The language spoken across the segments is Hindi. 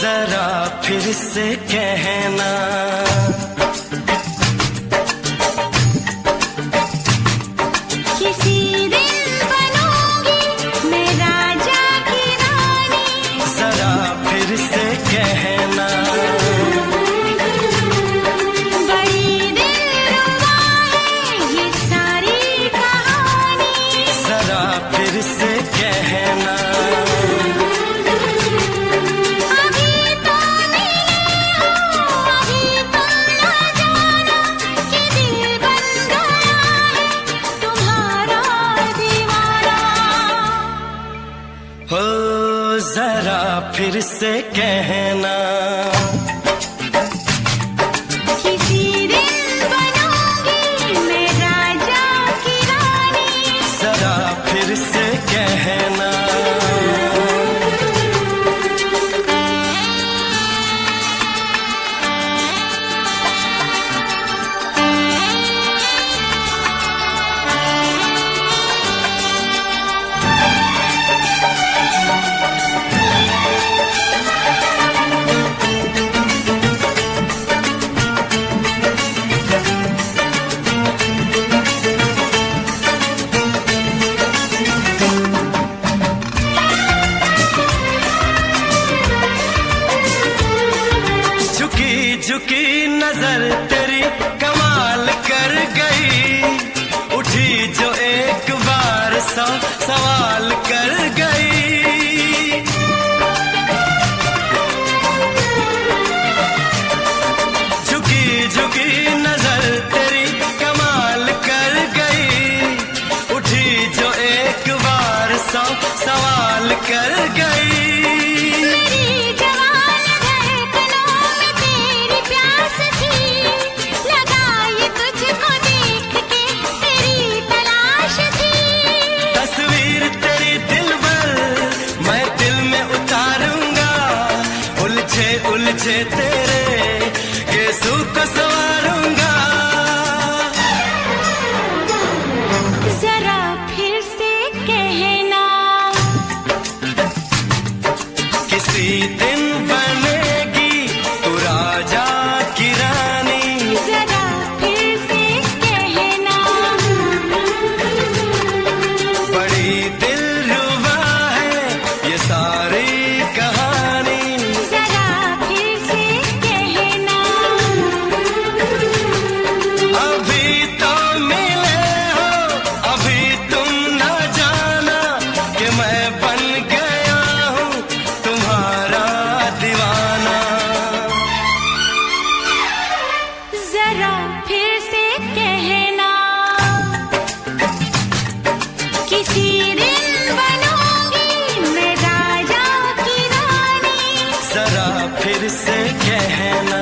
जरा फिर से कहना, किसी दिन बनूंगी मैं राजा की रानी। जरा फिर से कहना, बड़ी दिलरुबा है ये सारी कहानी। जरा फिर से कहना, हो जरा फिर से कहना, किसी दिन बनूंगी मैं राजा की रानी। जरा फिर से कहना, झुकी नजर तेरी कमाल कर गई, उठी जो एक बार 100 सवाल कर गई। झुकी झुकी नजर तेरी कमाल कर गई, उठी जो एक बार 100 सवाल कर गई। उलझे तेरे केसू को संवारूंगा, जरा फिर से कहना, किसी दिन बनेगी तू राजा की रानी। जरा फिर से कहना, बड़ी दिलरुबा है ये सारी कहानी। जरा फिर से कहना, किसी दिन बनूंगी मैं राजा की रानी। जरा फिर से कहना,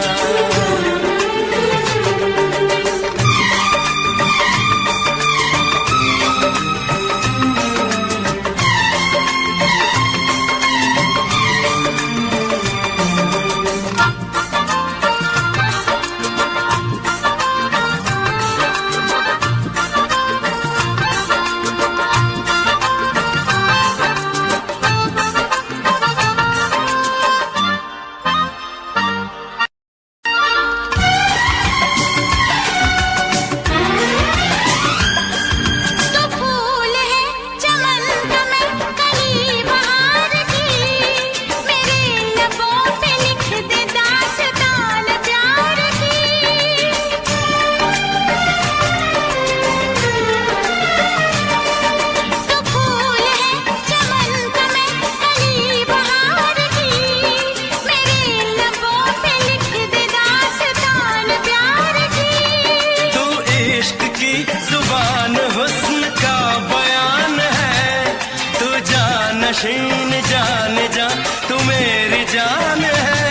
नशीन जान जा तू मेरी जान है।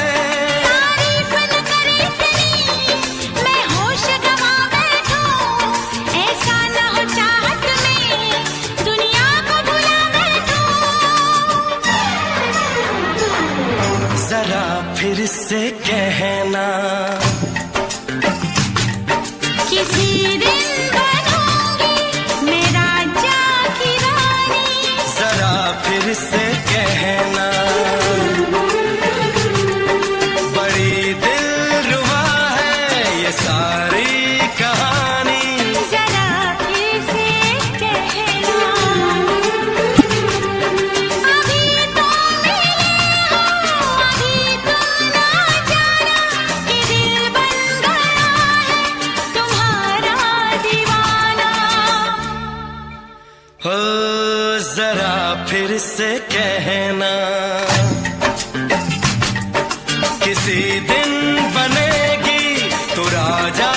तारीफ न करे तेरी मैं होश गवा बैठूं, ऐसा न हो चाहत में दुनिया को भुला बैठूं। जरा फिर से कहना, किसी दिन बनूंगी मैं राजा की रानी। जरा फिर से कहना, से कहना, किसी दिन बनेगी तू राजा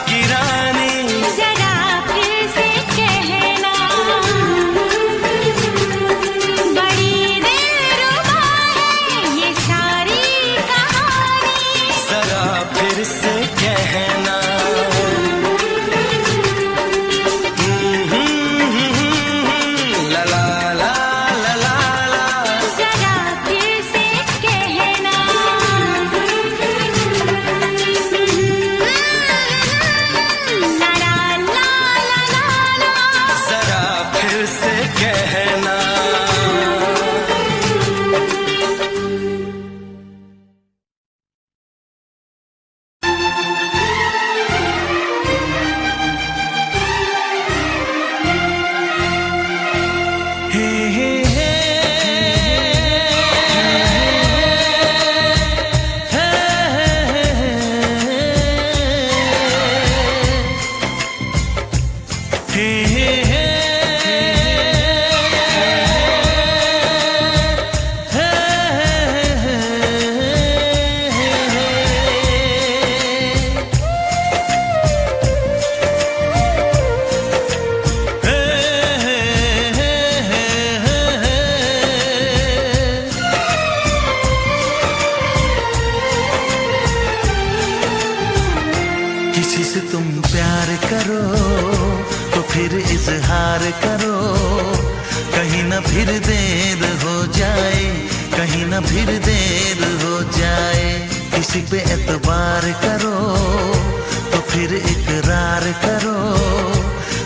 की रानी। जरा फिर से कहना, बड़ी दिलरुबा है ये सारी कहानी। जरा फिर से कहना, ला ला ला ला ला ला। जरा फिर से कहना, ला ला ला ला ला ला। जरा फिर से कहना। हे हे हे किसी से तुम प्यार करो तो फिर इजहार करो, कहीं ना फिर देर हो जाए, कहीं ना फिर देर हो जाए। किसी पे एतबार करो तो फिर इकरार करो,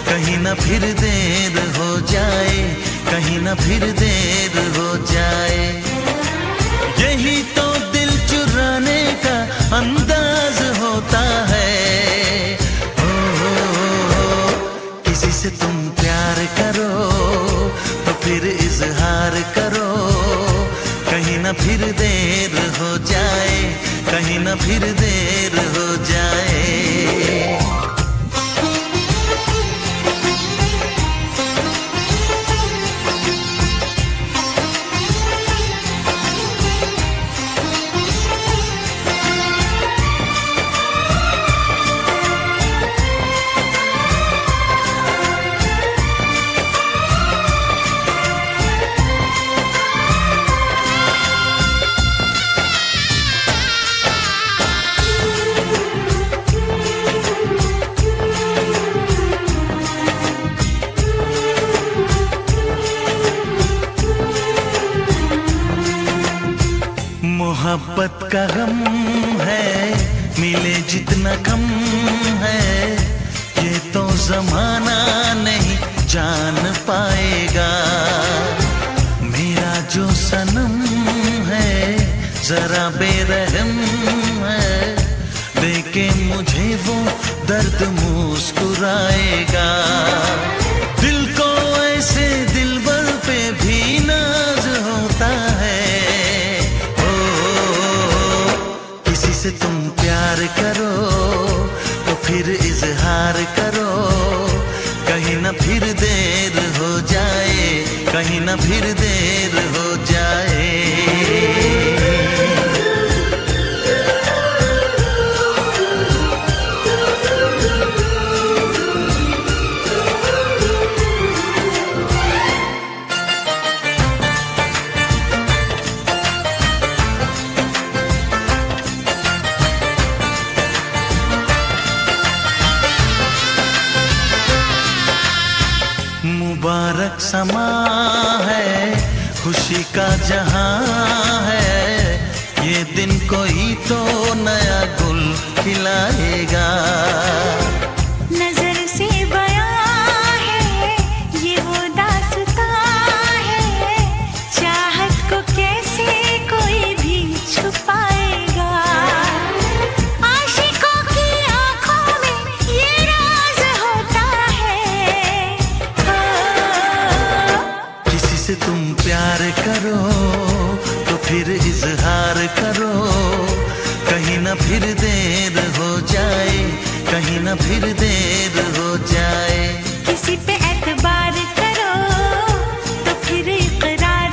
कहीं ना फिर देर हो जाए, कहीं ना फिर देर हो जाए। यही तो दिल चुराने का अंदाज होता है। किसी से तुम प्यार करो तो फिर इजहार करो, कहीं ना फिर देर हो जाए, कहीं ना फिर देर हो जाए। मोहब्बत का गम है, मिले जितना कम है, ये तो जमाना नहीं जान पाएगा। मेरा जो सनम है जरा बेरहम है, देके मुझे वो दर्द मुस्कुराएगा। दिल को ऐसे दिलबर पे भी नाज होता है। से तुम प्यार करो तो फिर इजहार करो, कहीं ना फिर देर हो जाए, कहीं ना फिर देर हो जाए। मुबारक समा है, खुशी का जहां है, ये दिन कोई तो नया गुल खिलाएगा। नजर से बयां है ये वो दास्तां है, चाहत को कैसे कोई भी छुपाएगा। आशिकों की आंखों में ये राज होता है। किसी से तुम प्यार करो तो फिर इजहार करो, कहीं ना फिर देर हो जाए, कहीं ना फिर देर हो जाए। किसी पे एतबार करो तो फिर इकरार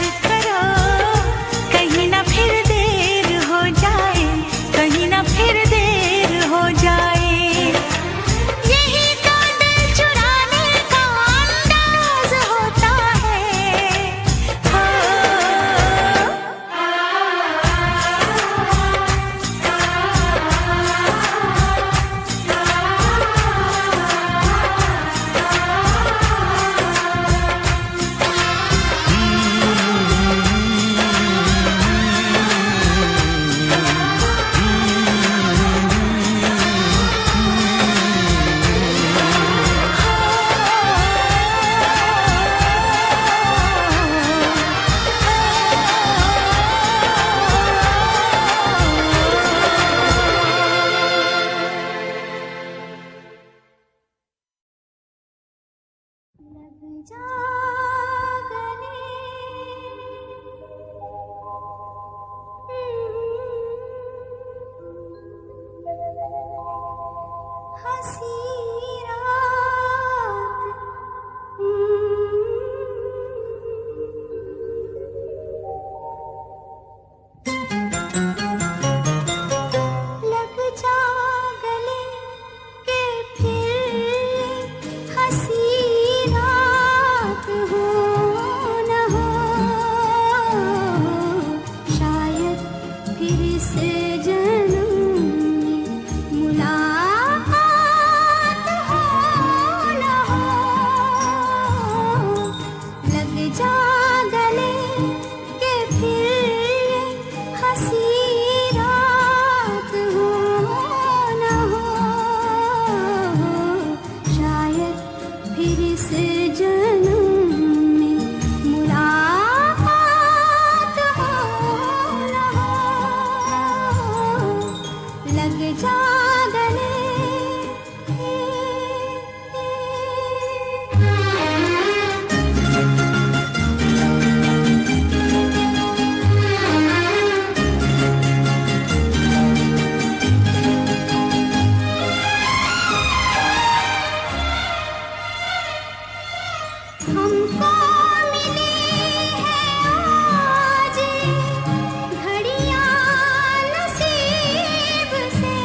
जा गले। हमको मिली है आज घड़ियां नसीब से,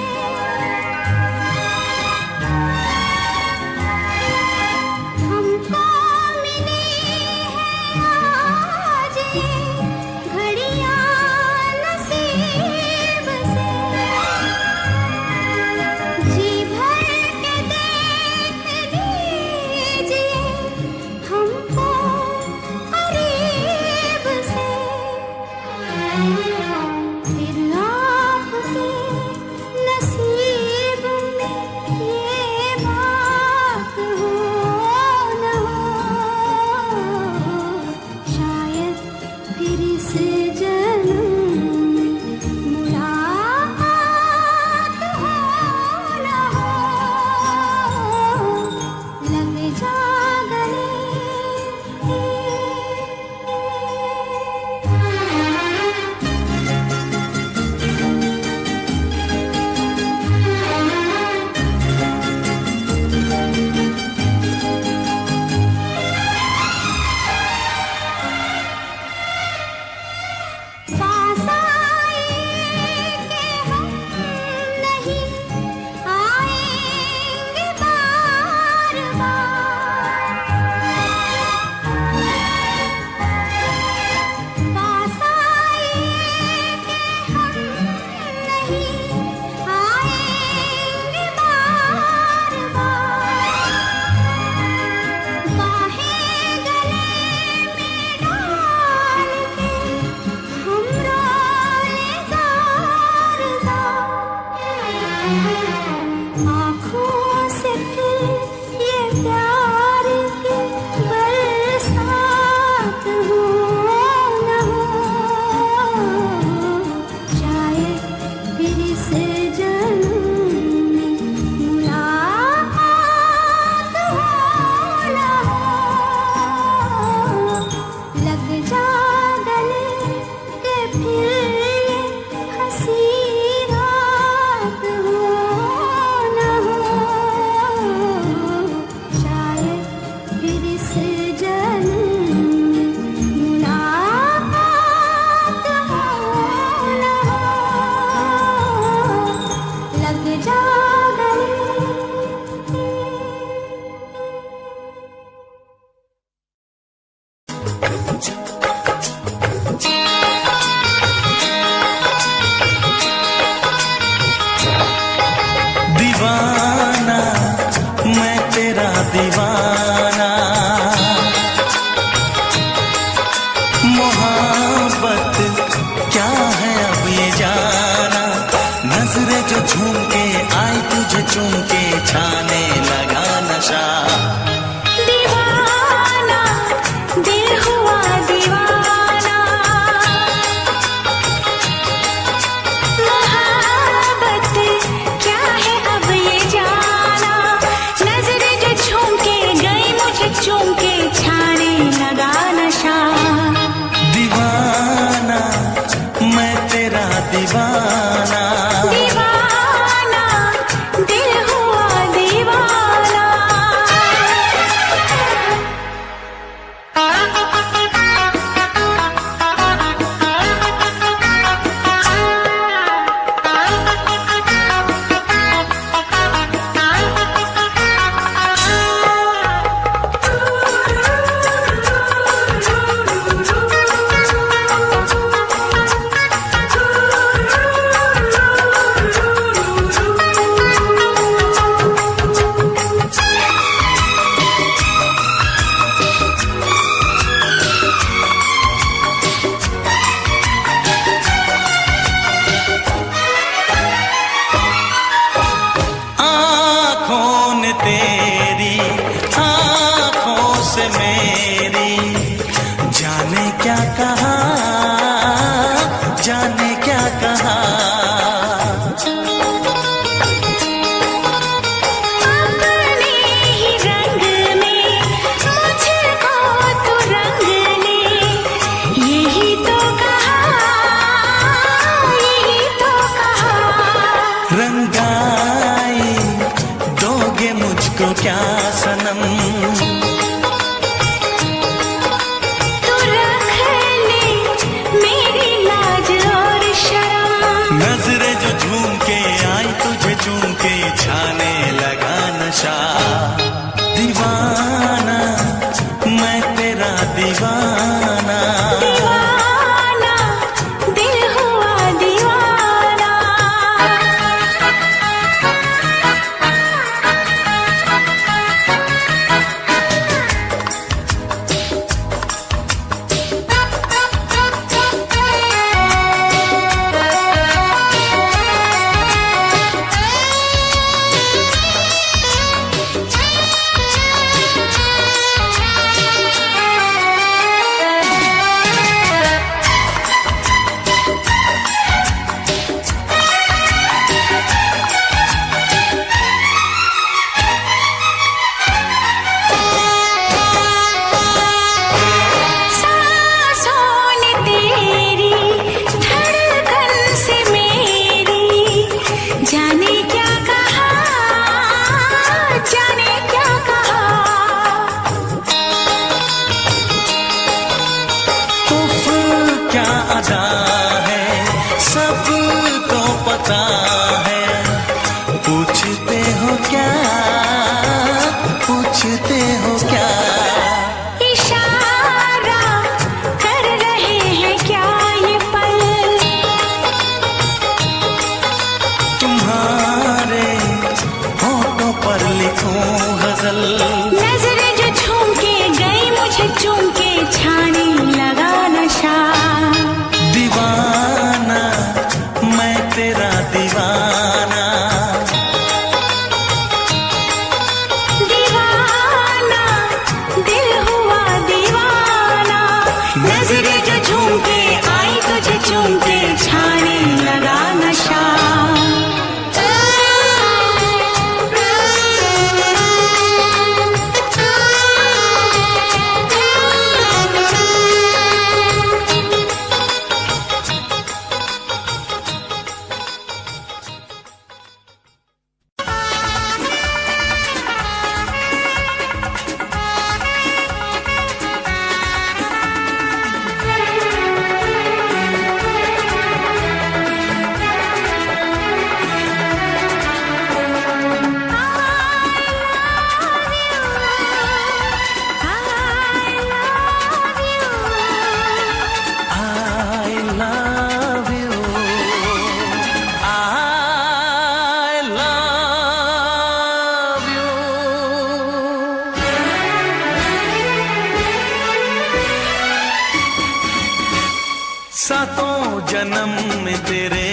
तेरे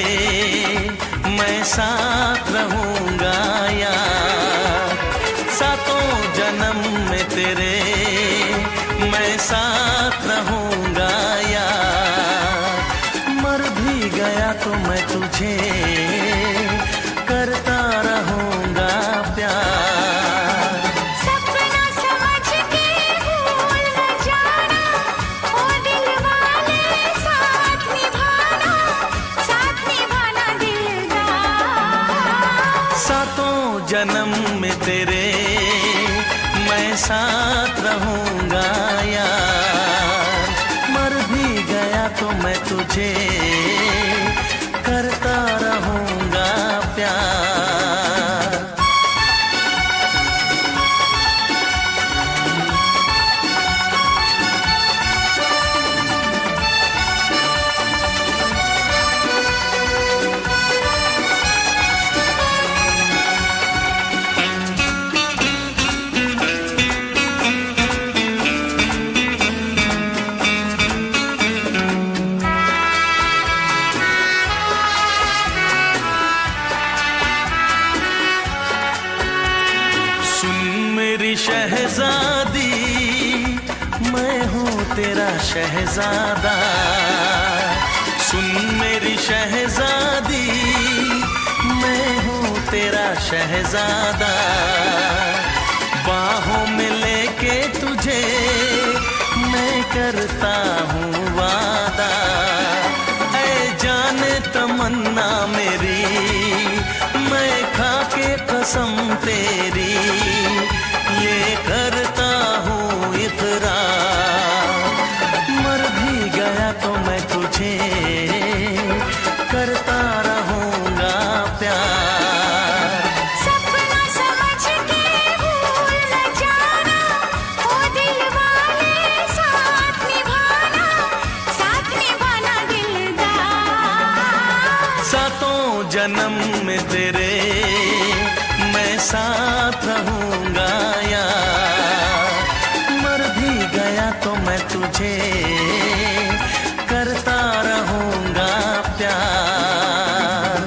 मैं साथ रहूंगा यार, सातों जन्म में तेरे मैं साथ रहूंगा यार, मर भी गया तो मैं तुझे करता रहूंगा प्यार। सपना समझ के भूल न जाना, ओ दिल वाले साथ निभाना दिलदार। सातों जन्म में तेरे मैं साथ रहूंगा यार, मर भी गया तो मैं तुझे करता रहूंगा प्यार। शहजादी मैं हूँ तेरा शहजादा, सुन मेरी शहजादी मैं हूँ तेरा शहजादा, बाहों में लेके तुझे मैं करता हूँ वादा, ऐ जाने तमन्ना मेरी मैं खा के कसम तेरी ये करता हूँ इकरार, मर भी गया तो मैं तुझे करता रहूंगा प्यार। सपना समझ के भूल न जाना, ओ दिल वाले साथ निभाना दिलदार। सातों जन्म में तेरे मैं साथ रहूंगा यार, मर भी गया तो मैं तुझे करता रहूंगा प्यार।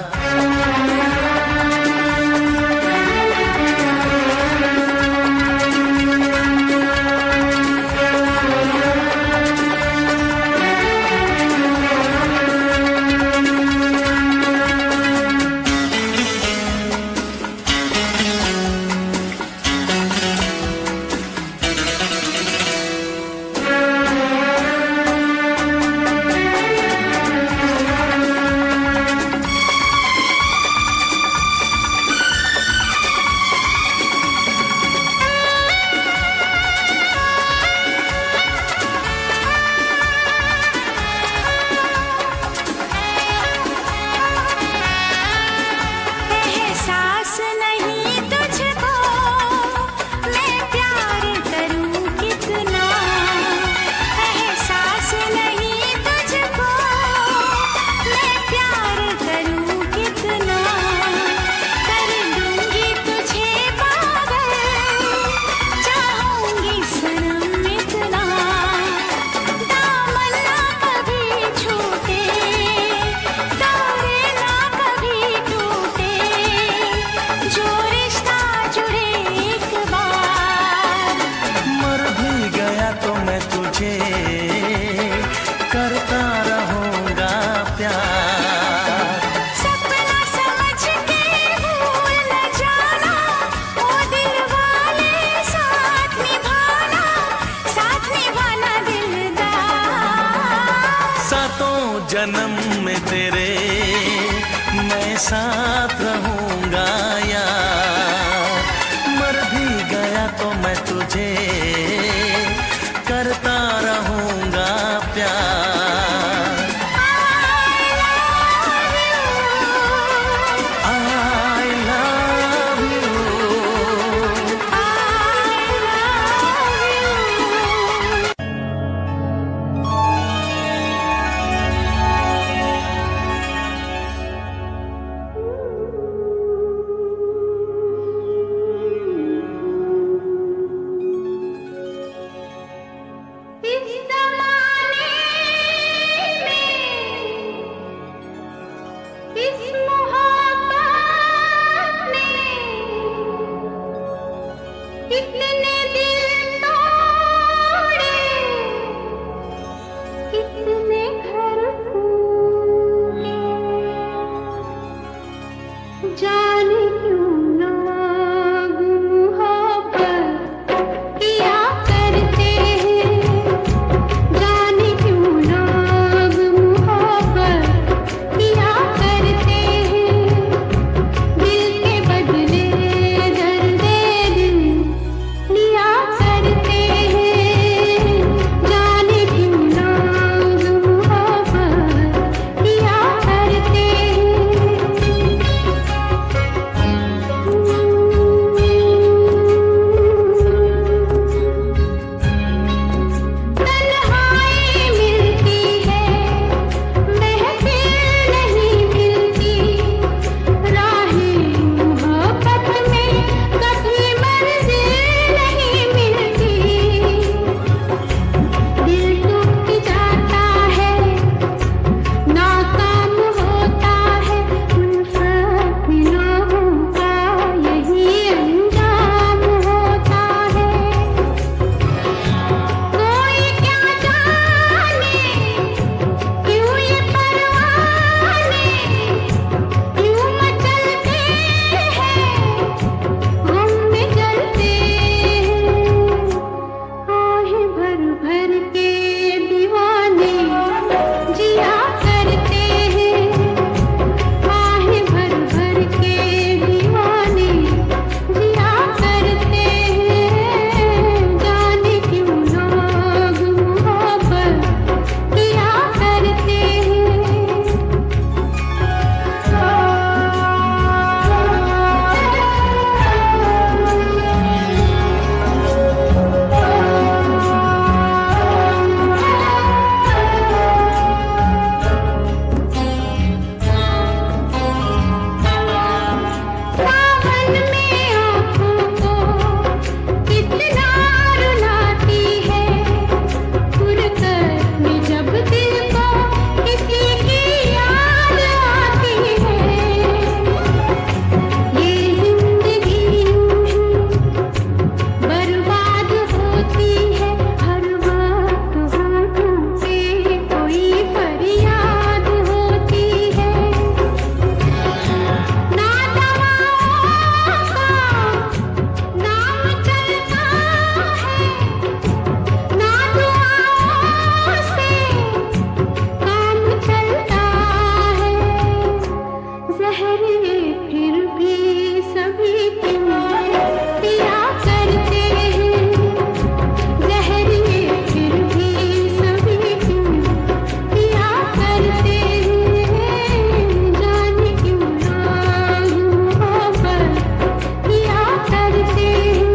जन्म में तेरे मैं साथ रहूंगा यार, मर भी गया तो मैं तुझे करता रहूंगा प्यार। I love you। जाने क्यों लोग मोहब्बत किया करते हैं, जाने क्यों लोग मोहब्बत किया करते हैं, दिल के बदले दर्द दिल लिया करते हैं, जाने क्यों लोग मोहब्बत किया करते हैं। तन्हाई मिलती है, महफिल नहीं मिलती, राहें मोहब्बत में कभी मंजिल नहीं मिलती, दिल टूट जाता है, नाकाम होता है, उल्फत लोगों का यही अंजाम होता है। कोई क्या जाने क्यों ये परवाने क्यों मचलते हैं, गम में जलते हैं, आहें भर भर के दीवाने जिया करते हैं, आहें भर भर के दीवाने जिया करते हैं, जाने क्यों लोग मोहब्बत किया करते सावन में आँखों को कितना रुलाती है, फुरकत में जब दिल को किसी की याद आती है, ये जिंदगी यूं ही बर्बाद होती है, हर वक्त होठों पे कोई फरियाद होती है, ना दवाओं का नाम चलता है, ना दुआओं से काम चलता है, ज़हर ये फिर भी सभी क्यों पिया करते हैं, ज़हर ये फिर भी सभी क्यों पिया करते हैं, जाने क्यों लोग मोहब्बत किया करते हैं।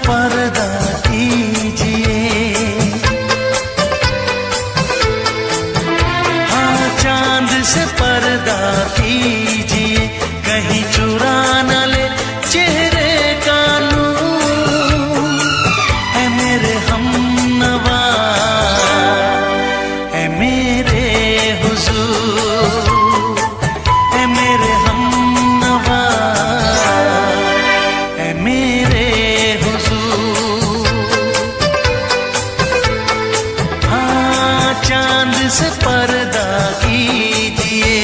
पर्दा कीजिए, हाँ चांद से पर्दा कीजिए, कहीं चुरा न ले चेहरे का नूर। है मेरे हमनवा, है मेरे हुजूर, है मेरे हमनवा, है मेरे हुजूर। हाँ चांद से पर्दा कीजिए।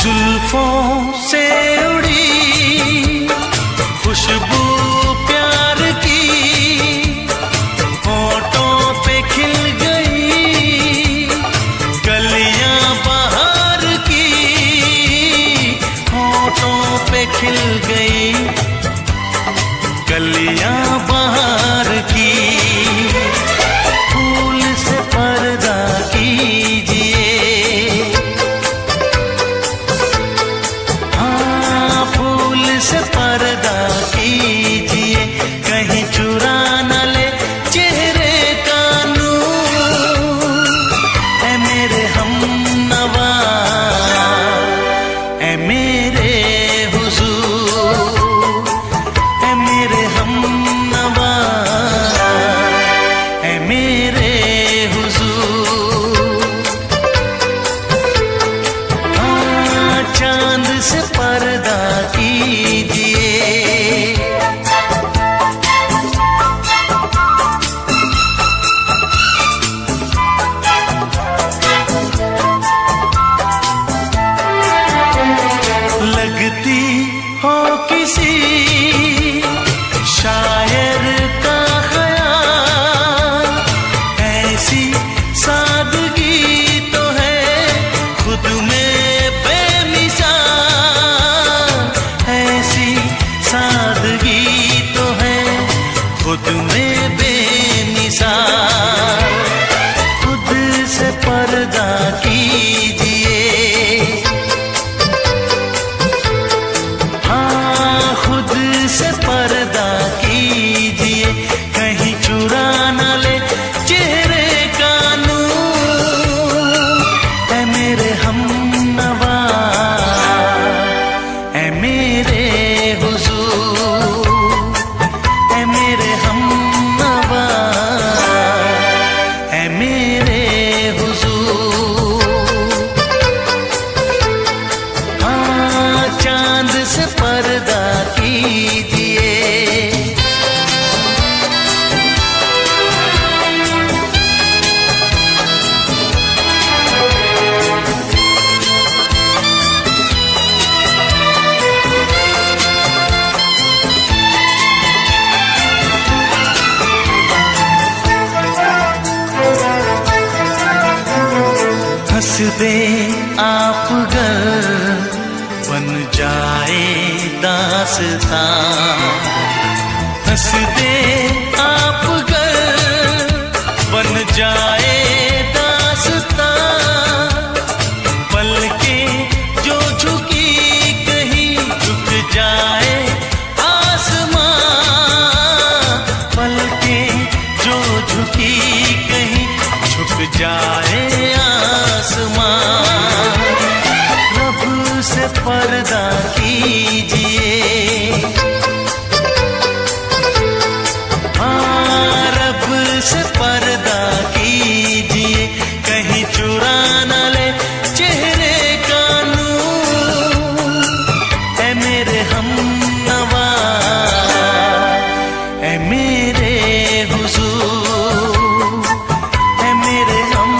जुल्फों से उड़ी खुशबू प्यार की, होठों पे खिल गई कलियां बहार की, होठों पे खिल गई कलियां बहार की। फूल से पर्दा कीजिए, से पर्दा कीजिए, कहीं चुरा न ले चेहरे का नूर। है मेरे हमनवा, है मेरे हुजूर, है मेरे हमनवा, है मेरे हुजूर। हाँ चांद से पर्दा कीजिए। लगती हो किसी शायर का ख्याल, ऐसी सादगी तो है खुद में बेमिसाल, ऐसी सादगी तो है खुद में बेमिसाल। खुद से पर्दा कीजिए, हाँ खुद से पर्दा कीजिए, कहीं चुरा न ले चेहरे का नूर। है मेरे हमनवा, है मेरे हुजूर, है मेरे हमनवा, है मेरे हुजूर। हाँ चांद से पर्दा कीजिए। हंस दे आप गर बन जाए दास्तां, हंस दे आप गर बन जाए दास्तां। पलकें जो झुकी कहीं झुक जाए आसमां, पलकें जो झुकी कहीं झुक जाए आसमां। रब से पर्दा कीजिए, हाँ रब से पर्दा कीजिए, कहीं चुरा न ले चेहरे का नूर। है मेरे हमनवा, है मेरे हुजूर, है मेरे हम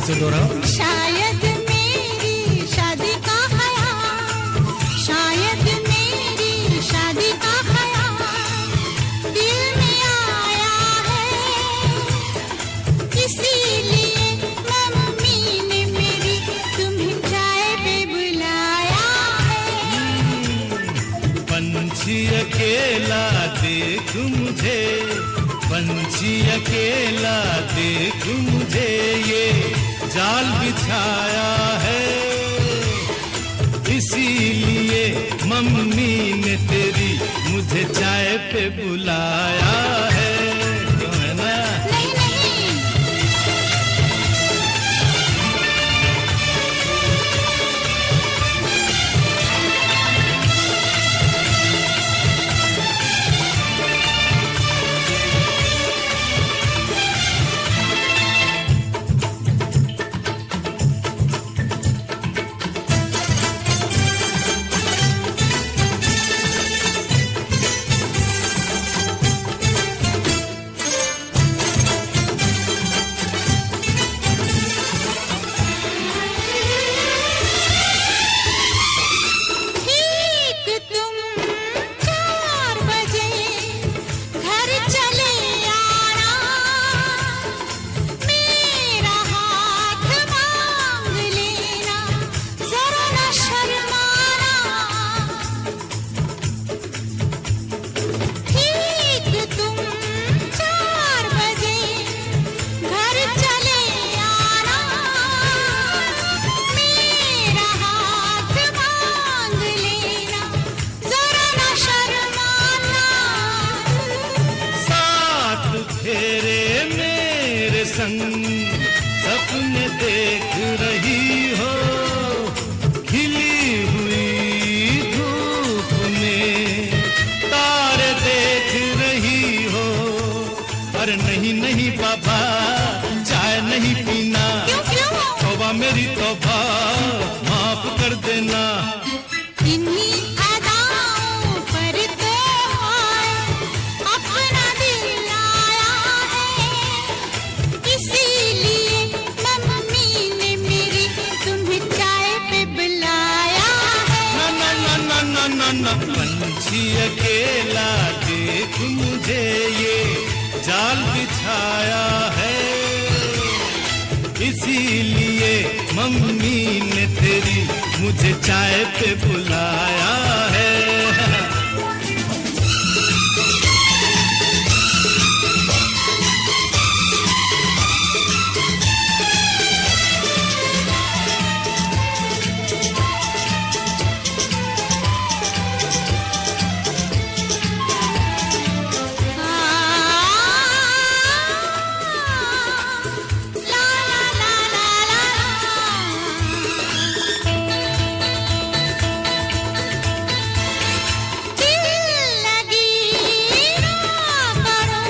से दोहराओ। शायद मेरी शादी का ख्याल, शायद मेरी शादी का ख्याल दिल में आया है, इसीलिए मम्मी ने मेरी तुम्हें चाय पे बुलाया है। पंछी अकेला देख मुझे, पंछी अकेला देख मुझे, ये जाल बिछाया है, इसीलिए मम्मी ने तेरी मुझे चाय पे बुलाया है। क्यों है ना? नहीं नहीं, ठीक तुम 4 बजे घर चले आना, मेरा हाथ मांग लेना, जरा न शर्माना। ठीक तुम 4 बजे घर चले आना, मेरा हाथ मांग लेना, जरा न शर्माना। साथ फेरे मेरे संग सपने देख रही हो, खिली हुई धूप में तारे देख रही हो। अरे नहीं नहीं बाबा, चाय नहीं पीना, क्यों क्यों? तौबा मेरी तौबा, माफ कर देना। इन्हीं अदाओं पर तो अपना दिल आया है, इसीलिए मम्मी ने मेरी तुम्हें चाय पे बुलाया है। ना ना ना ना ना ना, पंछी अकेला देख मुझे, ये जाल बिछाया है, इसीलिए मम्मी ने तेरी मुझे चाय पे बुलाया है। ला ला ला ला दिल लगी ना करो,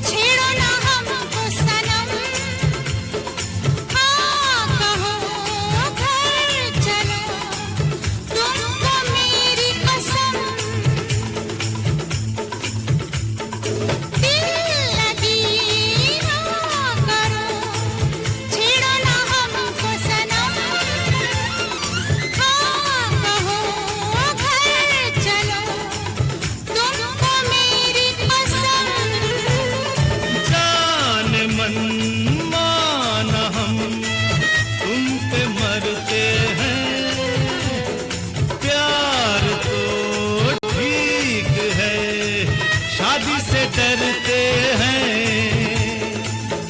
छेड़ो ना हमको सनम, हाँ कहो घर चलो, तुमको मेरी कसम। दिल लगी ना करो, छेड़ो ना हमको सनम, हाँ कहो घर चलो, तुमको मेरी कसम। जान मन माना हम तुम पे मरते हैं, प्यार तो ठीक है, शादी से डरते हैं।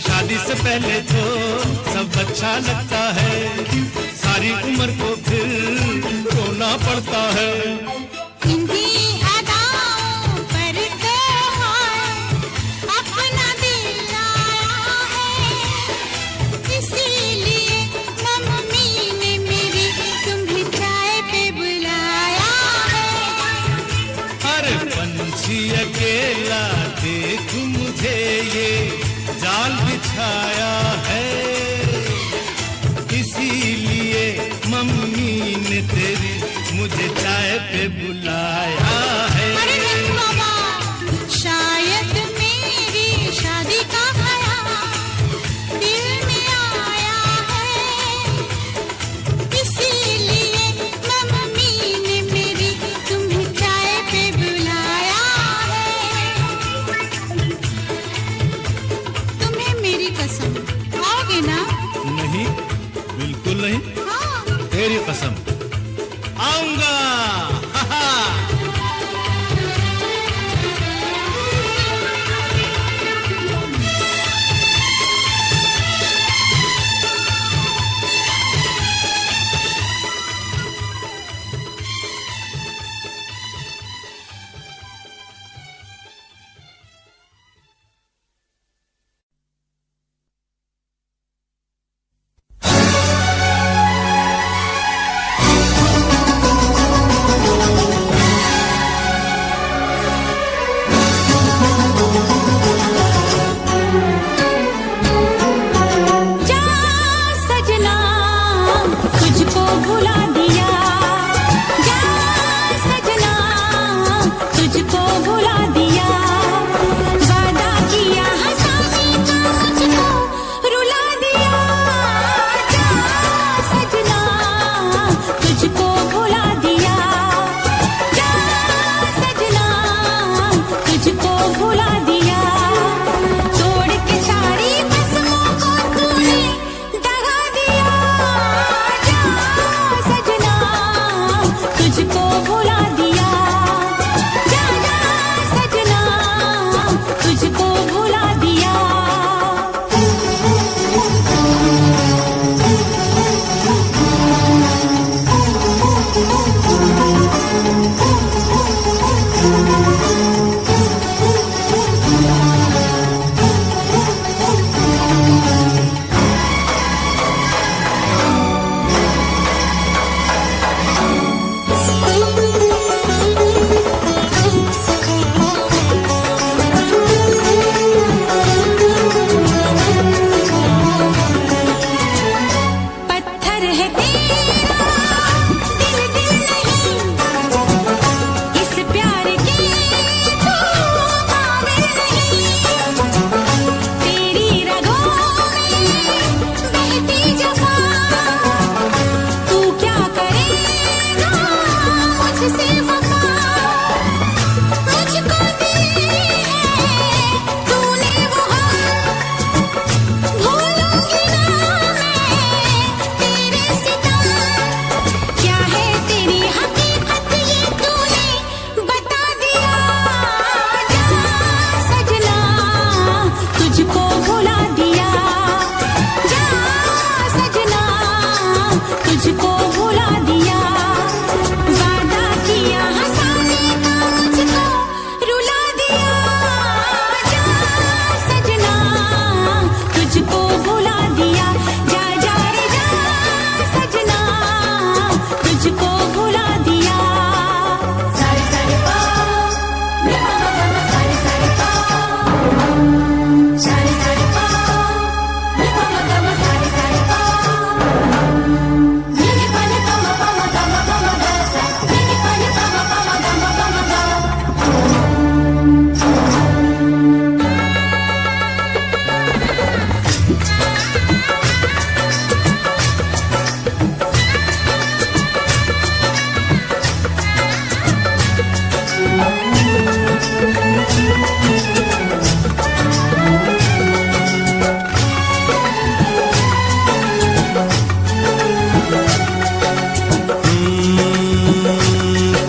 शादी से पहले तो सब अच्छा लगता है, सारी उम्र को फिर रोना पड़ता है। इन्हीं अदाओं पर तो अपना दिल आया है, इसीलिए मम्मी ने मेरी तुम्हें चाय पे बुलाया है। अरे पंछी अकेला देख मुझे, ये जाल बिछाया है, इसीलिए मम्मी ने तेरी मुझे चाय पे बुलाया है। अरे नहीं बाबा, शायद मेरी शादी का ख्याल दिल में आया पत्थर है तेरा दिल दिल नहीं, इस प्यार के तू काबिल नहीं। तेरी रगों में बहती जफा, तू क्या करेगा मुझसे वफा। मुझको दी है तूने वो हार, भूलूंगी ना मैं तेरे सितम। क्या है तेरी हकीकत ये तूने बता दिया। जा सजना तुझको भुला दिया, जा सजना तुझको भुला दिया। वादा किया हंसाने का मुझको रुला दिया। जा सजना तुझको भुला दिया, जा जा रे जा सजना तुझको भुला दिया। सारे सारे पाओ नी मा मा मा सारे सारे पाओ, सारे सारे पाओ नी मा मा सारे सारे पाओ। नी नी पा नी पा मा गा मा गा सा, नी नी पा नी पा मा गा मा गा।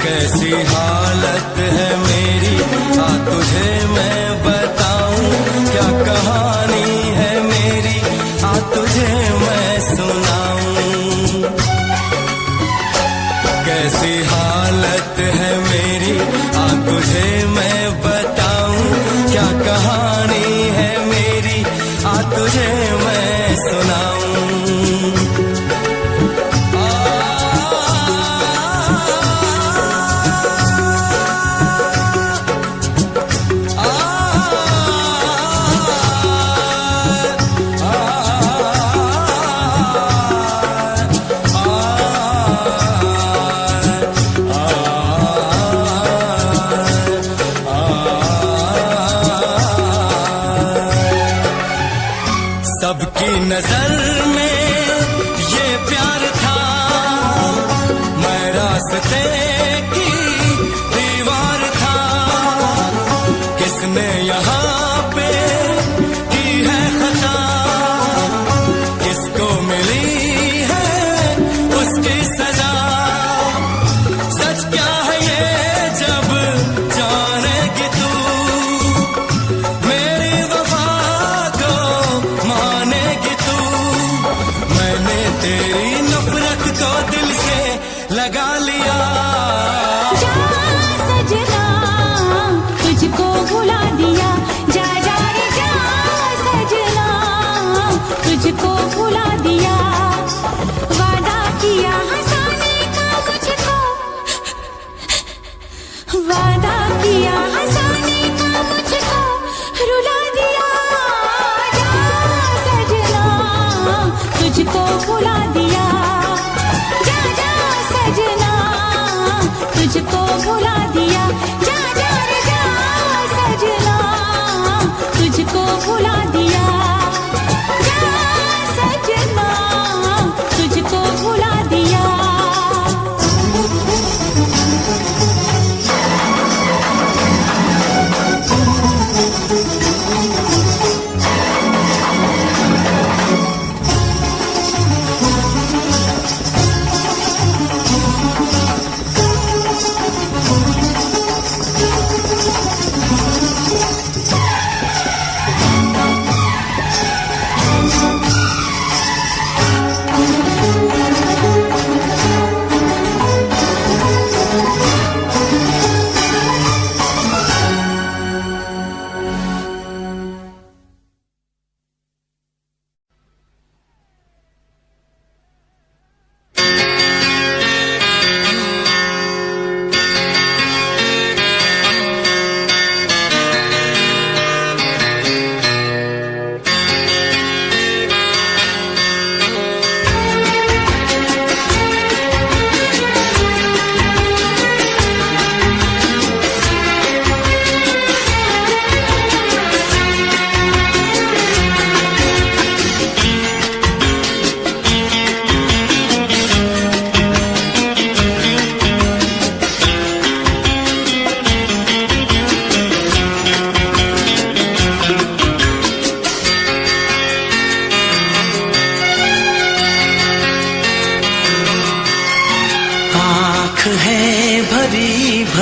कैसी हालत है मेरी, आ तुझे मैं बताऊं। क्या कहानी है मेरी, आ तुझे मैं सुनाऊं। कैसी हालत है मेरी, आ तुझे मैं बताऊं। क्या कहानी है मेरी, आ तुझे मैं सुनाऊं।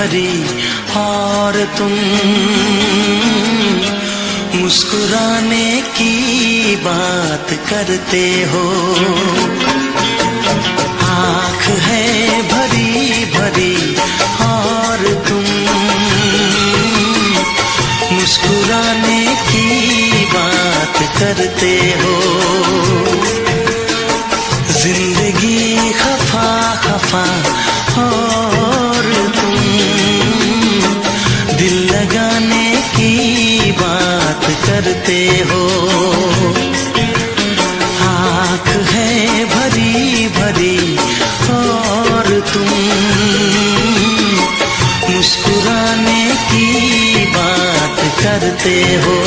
भरी और तुम मुस्कुराने की बात करते हो। आँख है भरी भरी और तुम मुस्कुराने की बात करते हो। जिंदगी खफा खफा और तुम दिल लगाने की बात करते हो। आँख है भरी भरी और तुम मुस्कुराने की बात करते हो।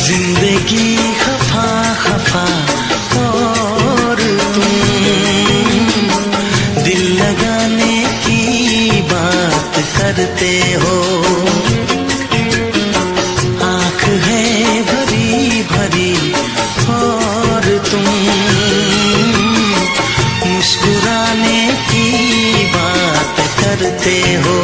जिंदगी खफा खफा और तुम दिल लगाने की बात करते हो। आँख है भरी भरी और तुम मुस्कुराने की बात करते हो।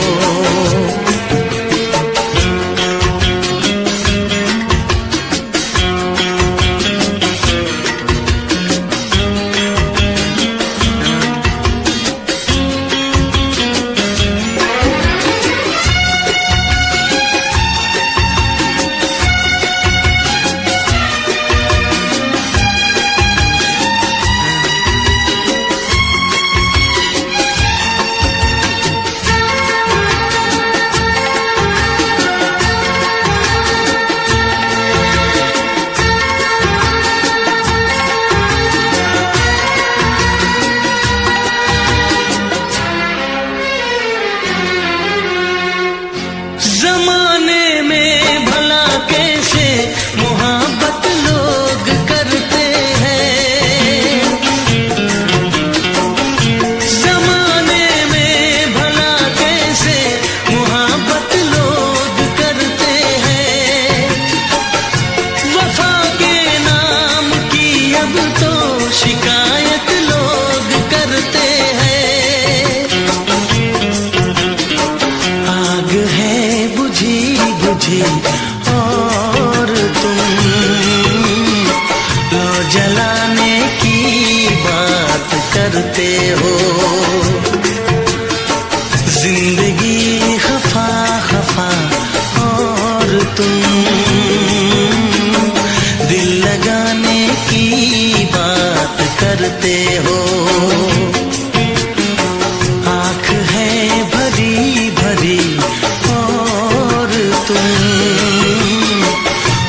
जमाने में भला कैसे मोहब्बत लोग करते हैं। जमाने में भला कैसे मोहब्बत लोग करते हैं। वफा के नाम की अब तो शिकायत लोग करते हैं। आग है बुझी बुझी और तुम लो जलाने की बात करते हो। जिंदगी खफा खफा और तुम दिल लगाने की बात करते हो। आँख है भरी भरी और तुम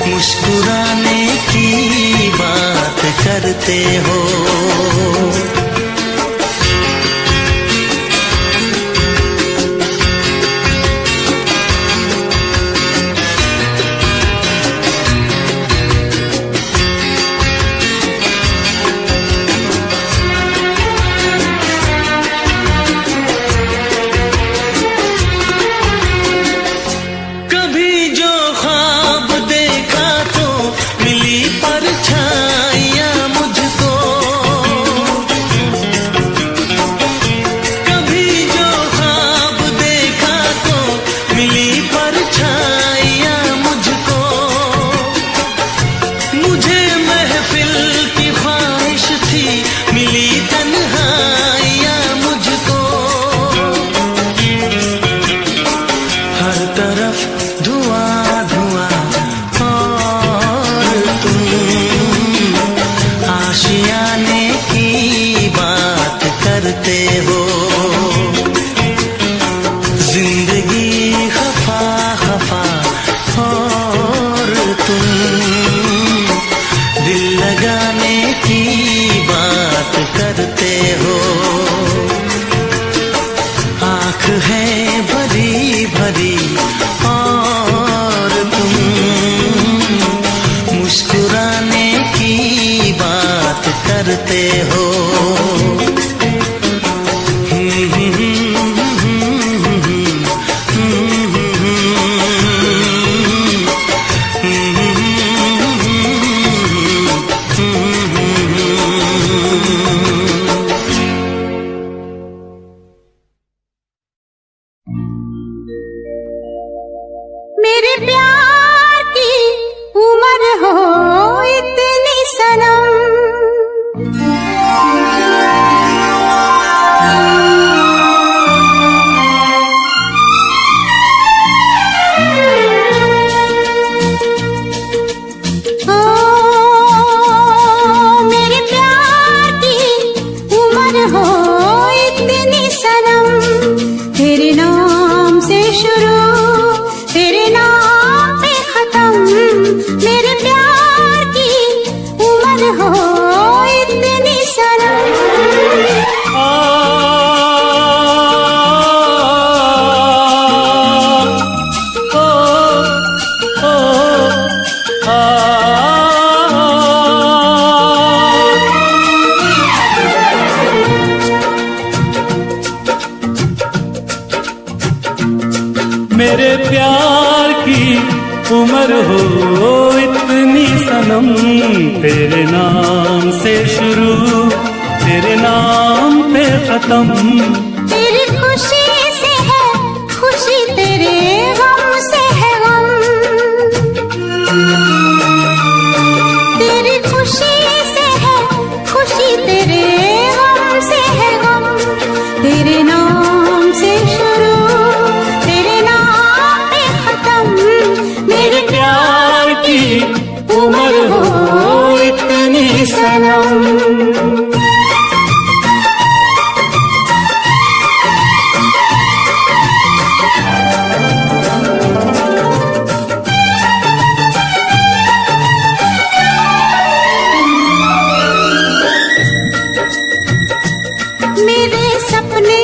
मुस्कुराने की बात करते हो। तरफ धुआं धुआं और तुम आशियाने की बात करते हो। जिंदगी खफा खफा और तुम दिल लगाने की बात करते हो। आँख है भरी भरी और तुम मुस्कुराने की बात करते हो। मेरे प्यार की उम्र हो इतनी सनम, ओ मेरे प्यार की उम्र हो इतनी सनम। तेरे नाम से शुरू तेरे नाम पे खत्म, मेरे प्यार की उम्र हो इतनी सनम। मेरे प्यार की उम्र हो इतनी सनम। तेरे नाम से शुरू तेरे नाम पे खत्म। तेरी खुशी से है खुशी, तेरे गम से है गम। तेरी खुशी से है खुशी, तेरे गम से है गम। तेरे नाम से शुरू तेरे नाम पे खत्म, मेरे प्यार की उम्र हो इतनी सनम। मेरे सपने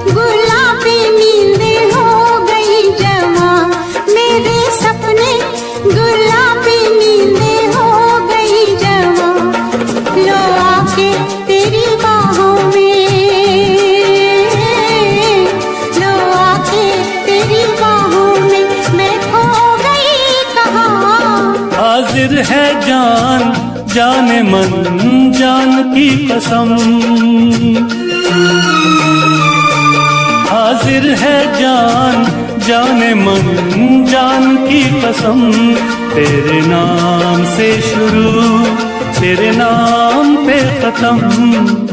गुलाबी नींदें हो गई जमा, मेरे सपने गुलाबी नींदें हो गई जमा। लो आके तेरी बाहों में, लो आके तेरी बाहों में, मैं खो गई कहाँ। हाजिर है जान जाने मन जान की कसम। हाजिर है जान जाने मन जान की कसम। तेरे नाम से शुरू तेरे नाम पे खत्म।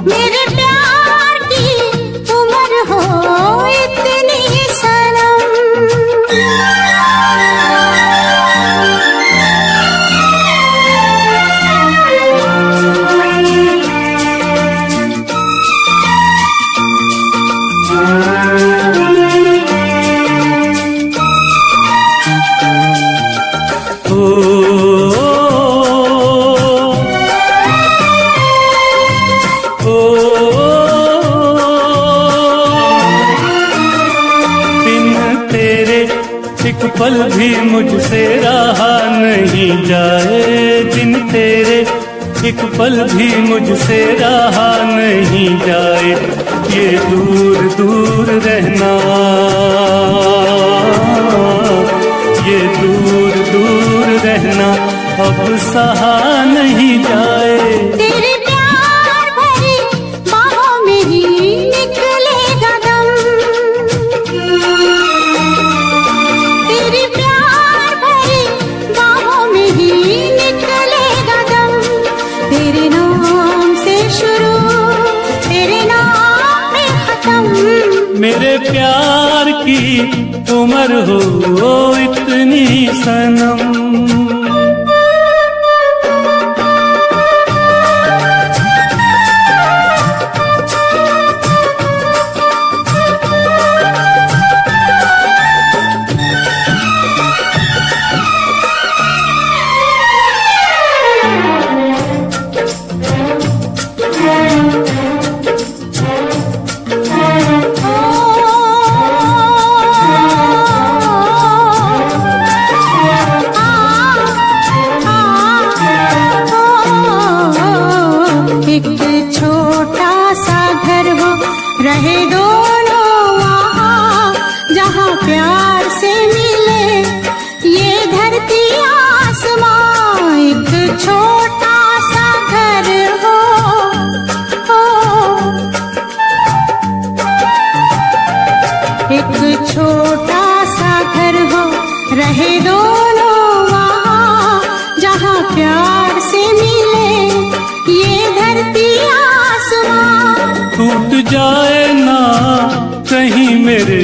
मेरे प्यार की उम्र हो इतनी सनम। एक पल भी मुझसे रहा नहीं जाए, दिन तेरे एक पल भी मुझसे रहा नहीं जाए। ये दूर दूर रहना, ये दूर दूर रहना अब सहा नहीं जाए। तेरे प्यार भरी बाहों में ही निकलेगा दम। तेरे प्यार भरी बाहों में ही निकलेगा दम। तेरे नाम से शुरू तेरे नाम पे खत्म। मेरे प्यार की उम्र हो इतनी सनम। रहे दोनों वहाँ जहाँ प्यार से मिले ये धरती आसमां। एक छोटा सा घर हो, एक छोटा सा घर हो, रहे दोनों वहाँ जहाँ प्यार से मिले ये धरती आसमां। टूट जाए ना कहीं मेरे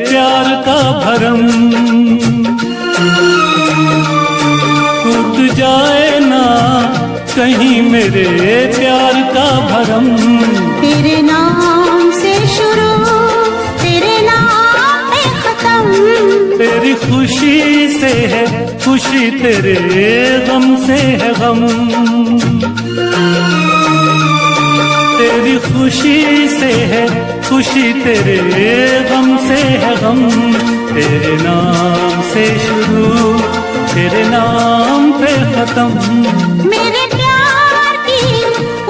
प्यार का भरम, टूट जाए ना कहीं मेरे प्यार का भरम। तेरे नाम से शुरू, तेरे नाम पे खत्म। तेरी खुशी से है खुशी, तेरे गम से है गम। तेरी खुशी से है खुशी, तेरे गम से है गम। तेरे नाम से शुरू, तेरे नाम पे खत्म। मेरे प्यार की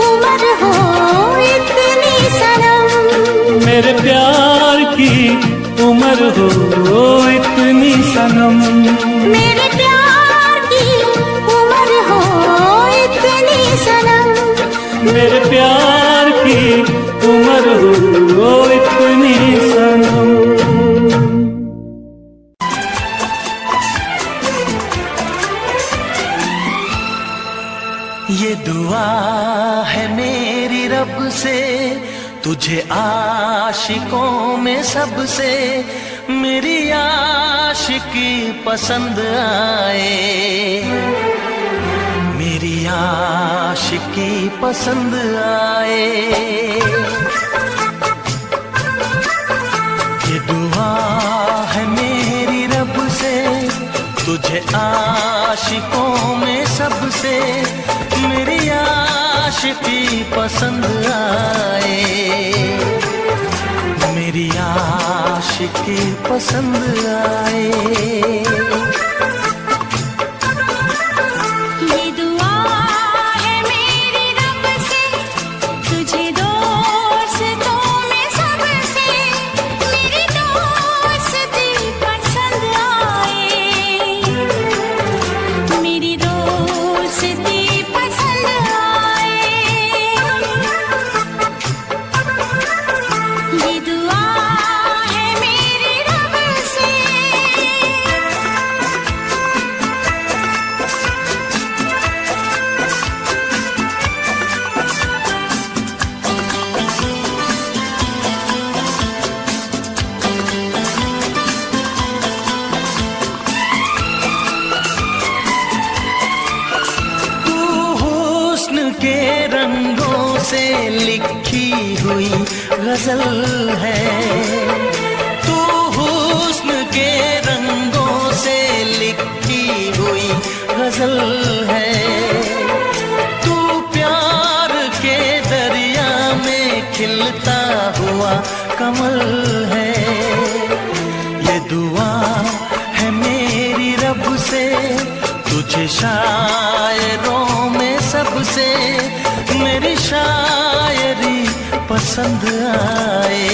उम्र हो इतनी सनम, मेरे प्यार की उम्र हो इतनी सनम। मेरे प्यार की उम्र हो इतनी सनम। मेरे प्यार की उम्र हो इतनी सनम। ये दुआ है मेरी रब से तुझे आशिकों में सबसे मेरी आशिकी पसंद आए, मेरी आशिकी पसंद आए। ये दुआ है मेरी रब से तुझे आशिकों में सबसे मेरी आशिकी पसंद आए, मेरी आशिकी पसंद आए। गजल है तू हुस्न के रंगों से लिखी हुई गजल है, तू प्यार के दरिया में खिलता हुआ कमल है। ये दुआ है मेरी रब से तुझे शायरों में सबसे मेरी शायरी पसंद आए,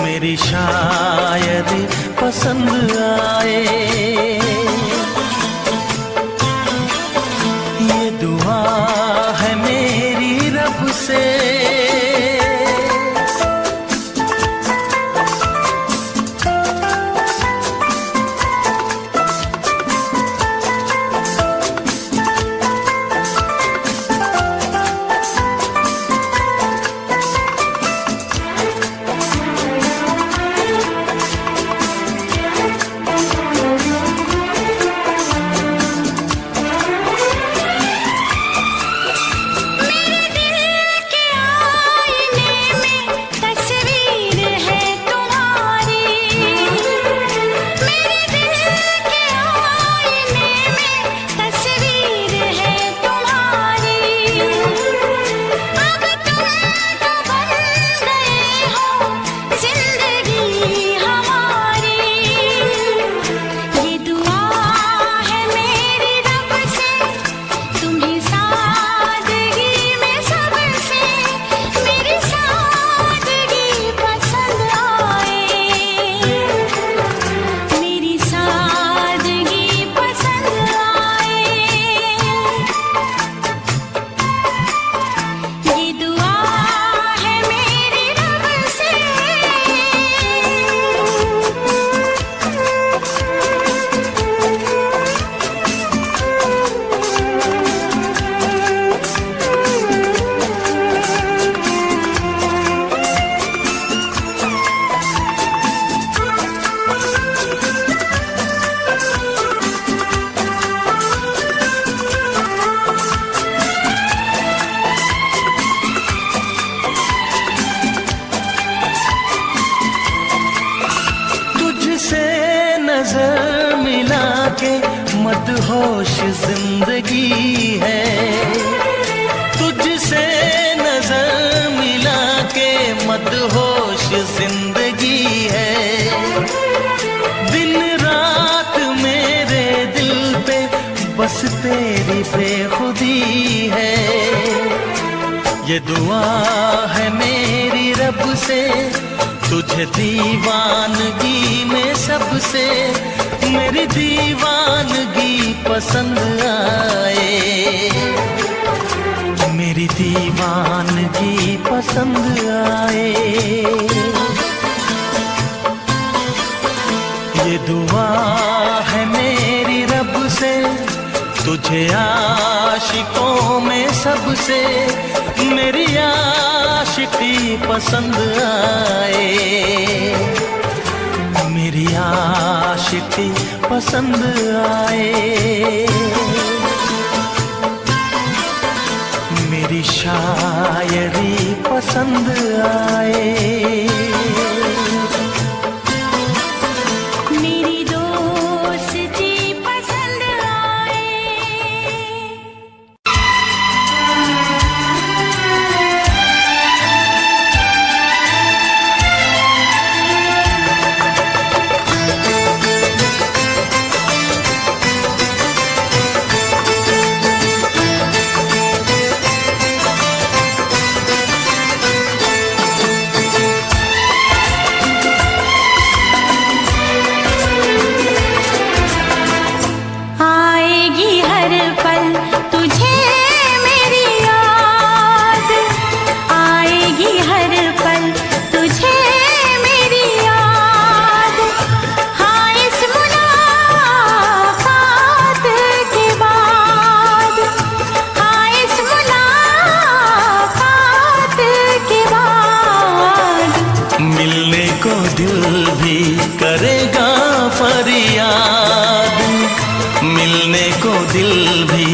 मेरी शायरी पसंद आए। ये दुआ है मेरी रब से। नजर मिला के मदहोश जिंदगी है, तुझसे नजर मिला के मदहोश जिंदगी है। दिन रात मेरे दिल पे बस तेरी बेखुदी है। ये दुआ है मेरी रब से, तुझे दीवानगी में सबसे मेरी दीवानगी पसंद आए, मेरी दीवानगी पसंद आए। ये दुआ है मेरी रब से, तुझे आशिकों में सबसे मेरी आशिकी पसंद आए, मेरी आशिकी पसंद आए। मेरी शायरी पसंद आए। मेरी दोस्ती पसंद आए। आएगी हर पल तुझे मेरी याद, आएगी हर पल तुझे मेरी याद। हाँ इस मुलाकात के बाद, हाँ इस मुलाकात के बाद मिलने को दिल भी करेगा फरियाद, मिलने को दिल भी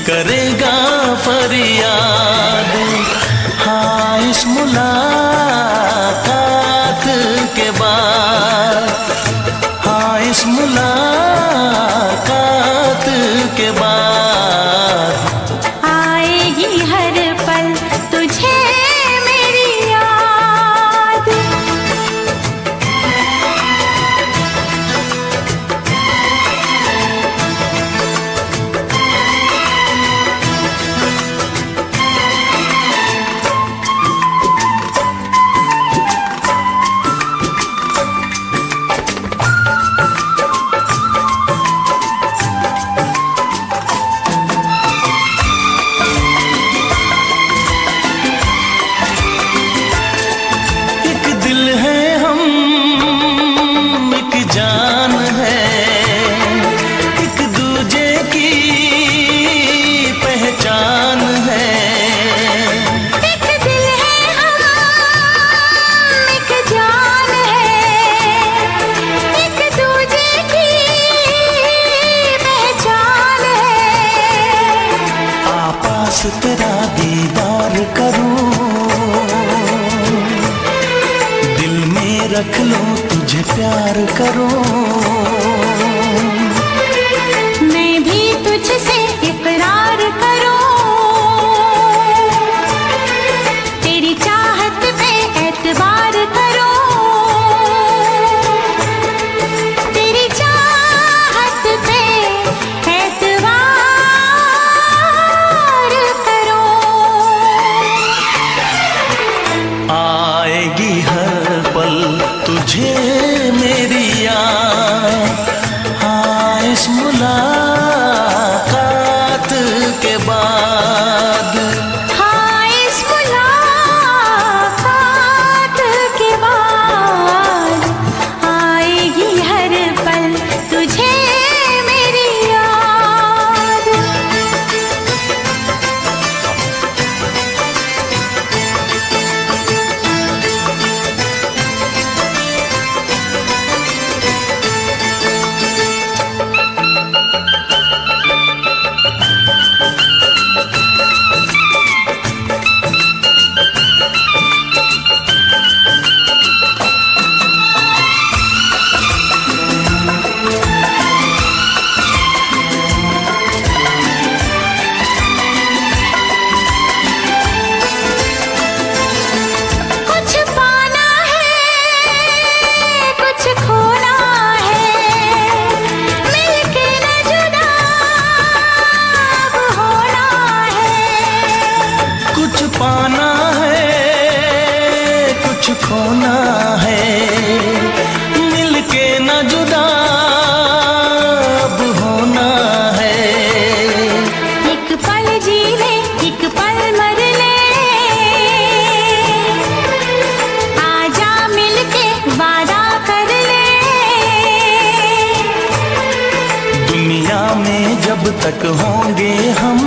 करेगा फरियाद। हाँ इस मुलाकात के बाद, हाँ इस मुलाकात के बाद आएगी हर पल तुझे मेरी याद। एक दिल है हम, एक जान है, एक दूजे की पहचान है। एक दिल है हम, एक जान है, एक दूजे की पहचान है। आपास तेरा दीदार करूं, दिल में रख लो तुझे प्यार करूं। मैं भी तुझसे इकरार करूं, तेरी चाहत पे एतबार करूं, तेरी चाहत पे एतबार करूं। आएगी हर पल तुझे मेरी याद, जुदा अब होना है। एक पल जी ले, एक पल मर ले, आजा मिलके वादा कर ले। दुनिया में जब तक होंगे हम,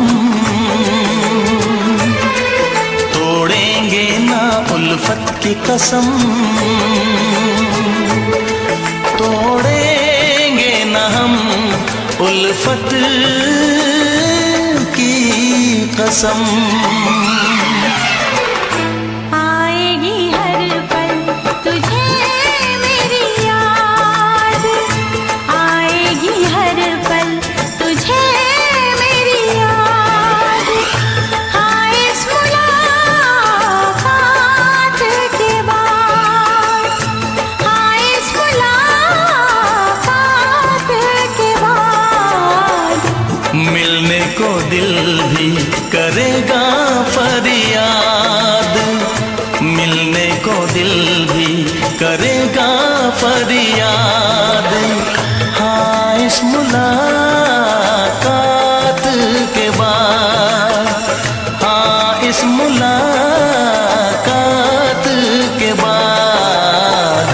तोड़ेंगे ना उल्फत की कसम, तोड़ेंगे ना हम उल्फत की कसम। आएगी हर पल तुझे मेरी याद, आएगी हर पल तुझे मेरी याद। हाँ इस मुलाकात के बाद, हाँ इस मुलाकात के बाद, मिलने को दिल भी करेगा फरियाद, मिलने को दिल भी करेगा फरियाद। हाँ इस मुलाकात के बाद, हाँ इस मुलाकात के बाद,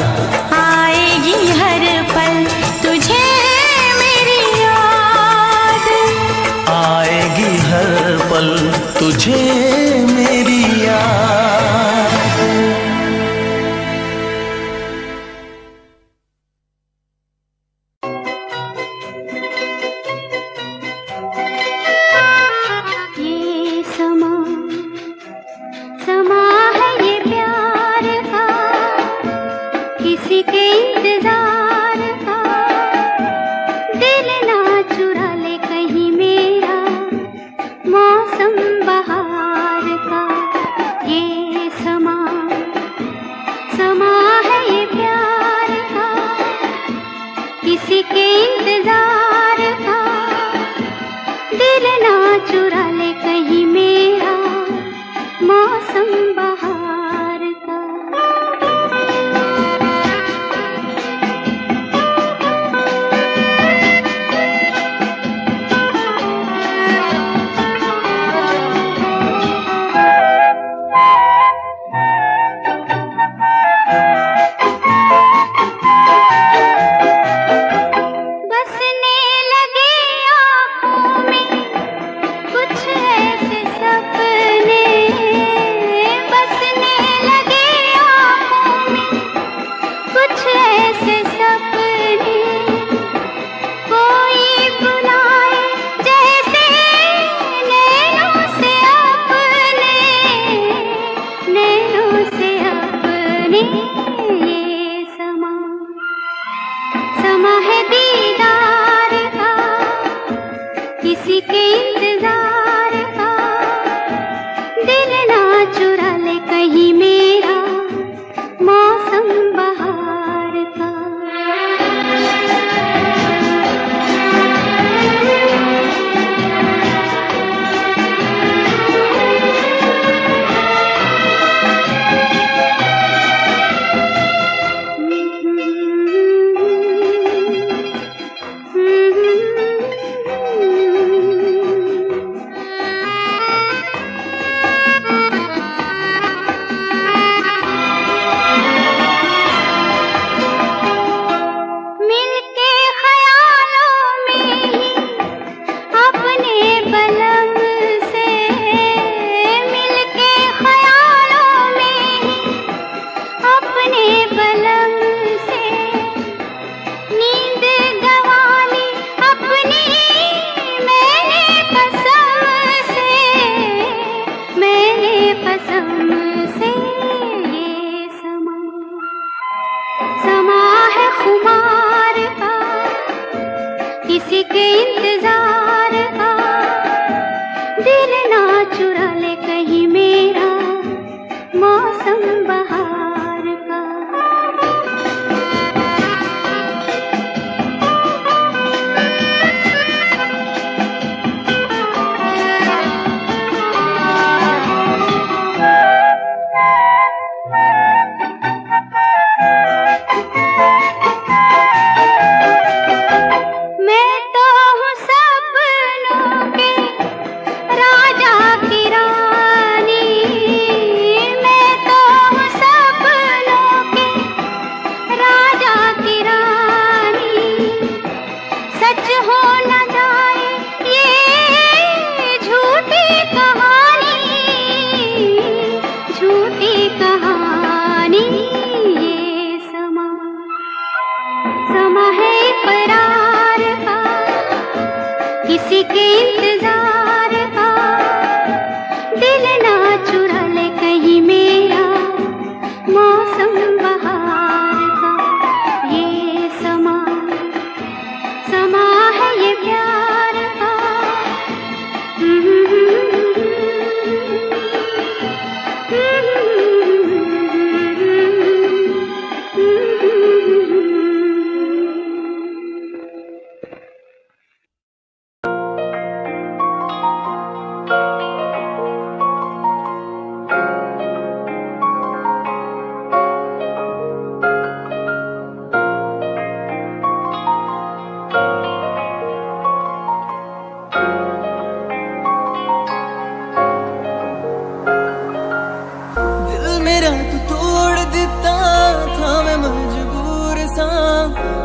आएगी हर पल तुझे मेरी याद, आएगी हर पल तुझे मेरी याद। ये समा समा है ये प्यार का, किसी के इंतजार का। दिल ना चुरा ले कहीं मेरा मौसम बहार का। ये समा समा है ये प्यार का, किसी के इंतजार का। दिल ना चुरा ले कहीं मेरा मौसम बहार का। बसने लगे आँखों में कुछ ऐसे सपने, बसने लगे आँखों में कुछ ऐसे सपने। कोई बुलाए जैसे नैनों से अपने, नैनों से अपने। ये समा समा है दीदार का, किसी के इंतजार का। दिल ना चुरा ले कहीं मेरा मौसम बहार का। मिलके ख्यालों में ही अपने बलम से, मिलके ख्यालों में ही अपने बलम से। नींद गंवाली अपनी मैंने कसम से, मैंने कसम से। ये समा समा है खुमार का, किसी के इंतजार का। दिल ना चुरा ले कहीं मेरा मौसम बहार का। समा है इकरार का, किसी के इंतजार का, दिल ना चुरा ले कहीं मेरा मौसम बहार का। ये समा है ये प्यार का। दिल मेरा तू तोड़ दिता था, मैं मजबूर सा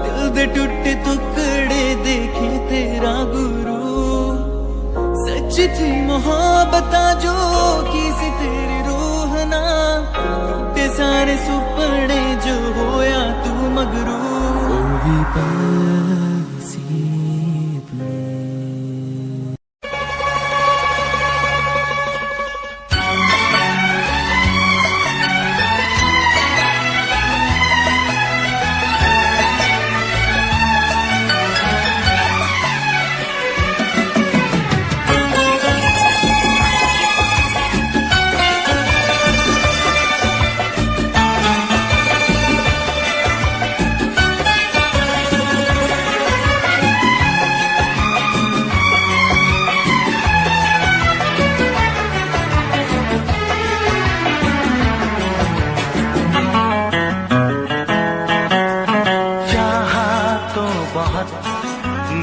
दिल दे टूटे टुकड़े देखे तेरा गुरु। सच थी मोहब्बत जो की सी तेरी रूह ना, टूटे सारे सुपने जो होया तू मगरू।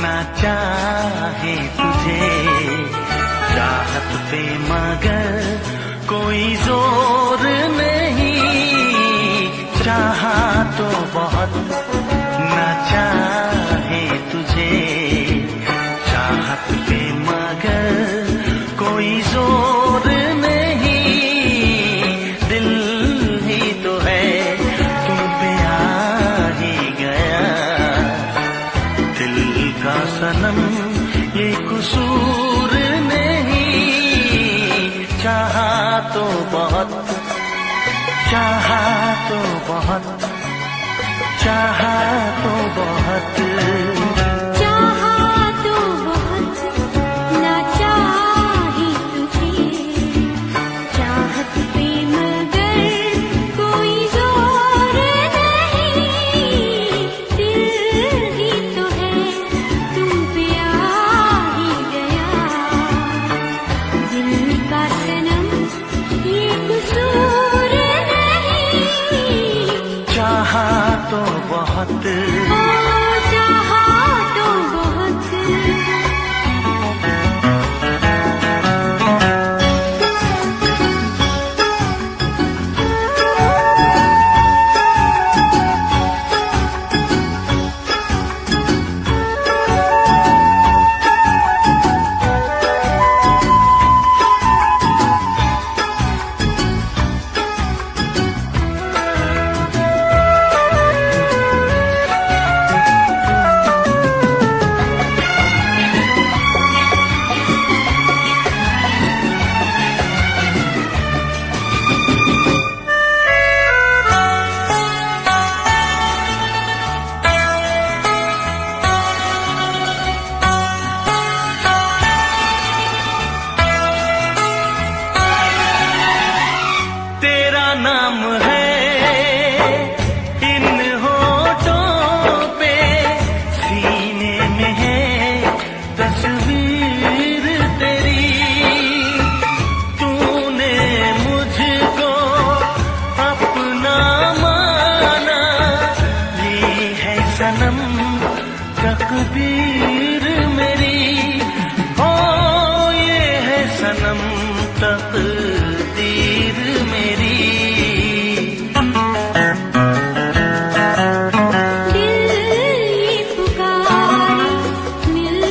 ना चाहे तुझे चाहत पे मगर कोई जोर नहीं, चाहा तो बहुत ना चाहे तुझे चाहत पे मगर कोई जोर नहीं, दिल ही तो है तुम पे आ ही गया, दिल का सनम ये कसूर नहीं, चाहा तो बहुत चाहा तो बहुत चाहा तो बहुत चाहा तो बहुत ना चाहे तुझे चाहत पे मगर कोई जोर नहीं, दिल ही तो है तुम पे आ ही गया, दिल का सनम ये कसूर नहीं, चाहा तो बहुत चाहा तो बहुत। तेरा नाम है इन होठों पे, सीने में है तस्वीर तेरी, तूने मुझको अपना माना, ये है सनम तकदीर मेरी, ओ ये है सनम तकदीर मेरी। दिल ये पुकारे मिल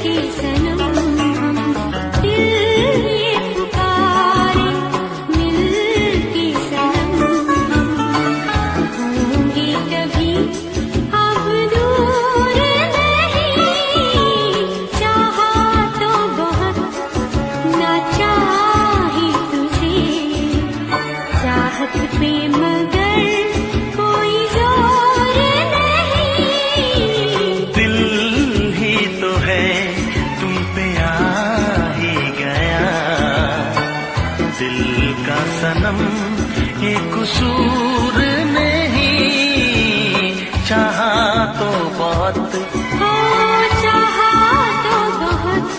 के सनम हम, दिल ये पुकारे मिल के सनम हम, होंगे कभी अब सनम ये कसूर नहीं, चाहा तो बहुत हो चाहा तो बहुत।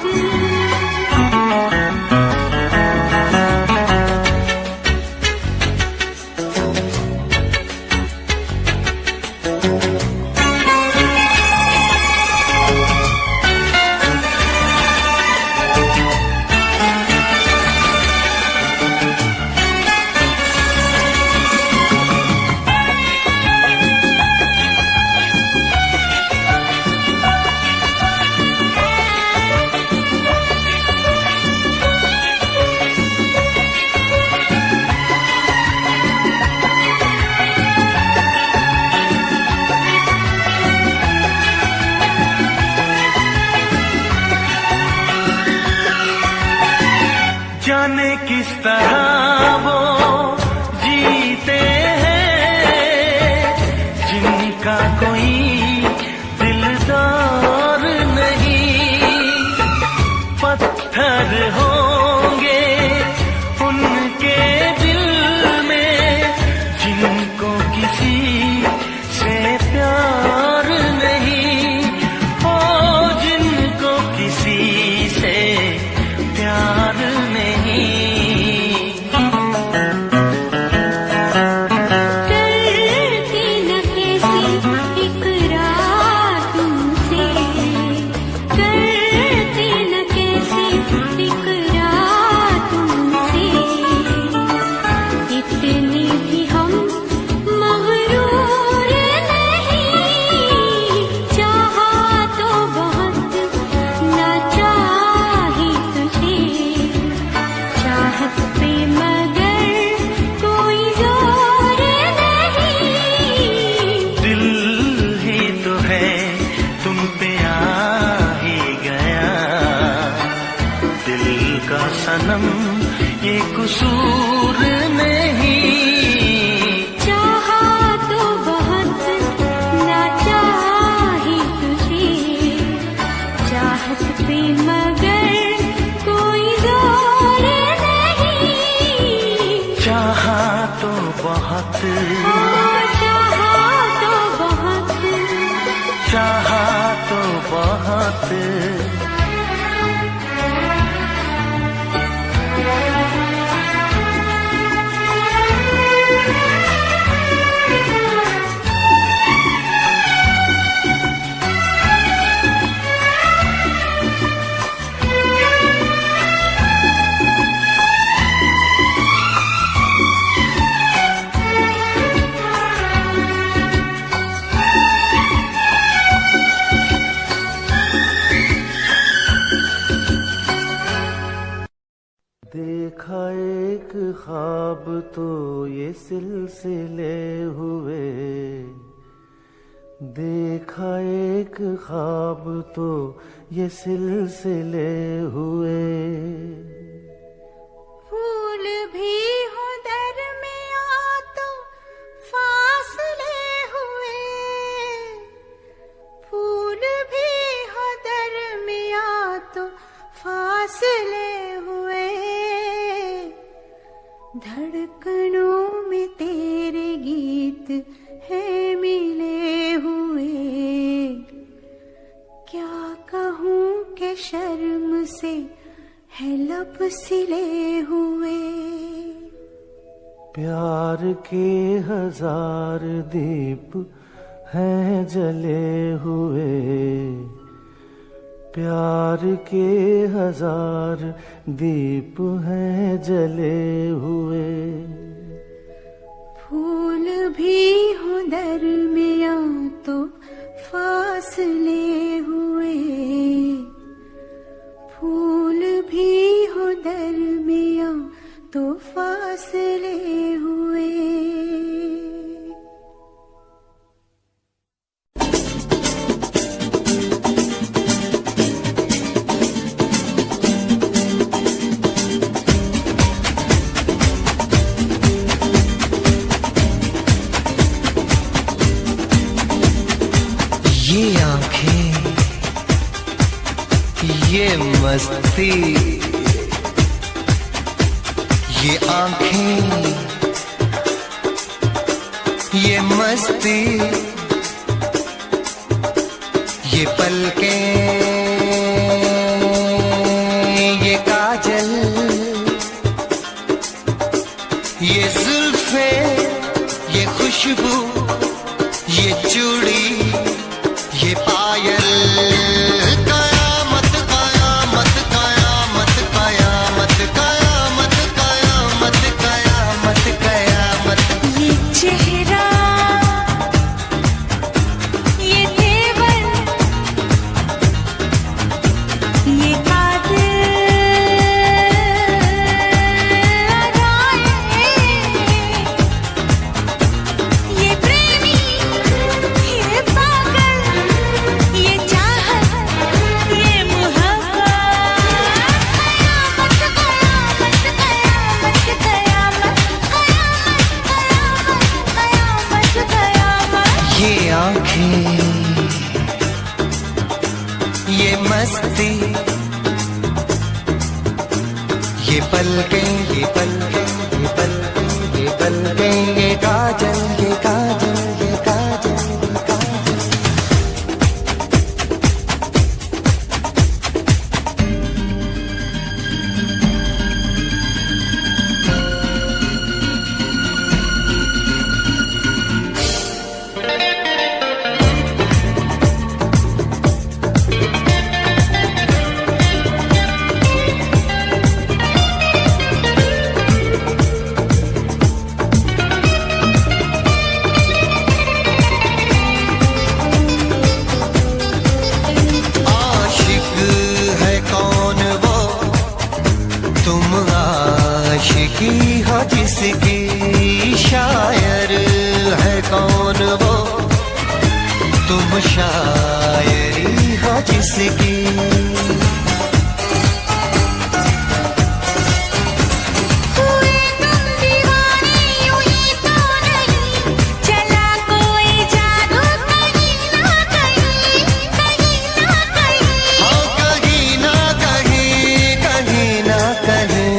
जाने किस तरह वो जीते हैं जिनका कोई दिलदार नहीं, पत्थर होंगे उनके दिल में जिनको किसी से प्यार नहीं, ओ जिनको किसी से प्यार नहीं। करती न कैसी इकरार तुमसे, करती न कैसी इकरार तुमसे, इतने भी हम मगरूर नहीं, चाहा तो बहुत ना चाही तुझे, चाहत पे मगर कोई जोर नहीं। दिल ही तो है तुम पे आ ही गया, दिल का सनम ये कसूर नहीं, चाहा तो बहुत ना चाही तुझे, चाहत पे मगर कोई जोर नहीं। चाहा तो बहुत, चाहा तो बहुत। चाहा तो बहुत। देखा एक ख्वाब तो ये सिलसिले हुए, देखा एक ख्वाब तो ये सिलसिले हुए, फूल भी हो दरमियां तो फासले हुए, फूल भी हो दरमियां तो फासले हुए, धड़कनों में तेरे गीत है मिले हुए, क्या कहूँ के शर्म से है लब सिले हुए। प्यार के हजार दीप हैं जले हुए, प्यार के हजार दीप हैं जले हुए, फूल भी हो दरमियां तो फासले हुए, फूल भी हो दरमियां तो फासले हुए। ये आंखें, ये मस्ती, ये आंखें, ये मस्ती, ये पलकें, ये काजल, ये जुल्फे, ये खुशबू, ये चूड़ी, ये पायल, कयामत कयामत कयामत कयामत कयामत कयामत कयामत कयामत। ये चेहरा, ये तेवर, ये कातिल अदाएं, ये प्रेमी, ये पागल, ये चाहत, ये मोहब्बत, कयामत कयामत कयामत कयामत कयामत कयामत। ये आंखें, ये मस्ती, ये पलकें, ये पलकें, ये पलकें, ये पलकें, ये काजल, ये काजल, ये काजल, ये काजल। आशिक है कौन वो, तुम आशिकी हो जिसकी, शायर है कौन वो, तुम शायरी हो जिसकी। हुए तुम दीवाने यूं ही तो नहीं, चला कोई जादू कहीं ना कहीं, कहीं ना कहीं। हाँ कहीं ना कहीं, कहीं ना कहीं।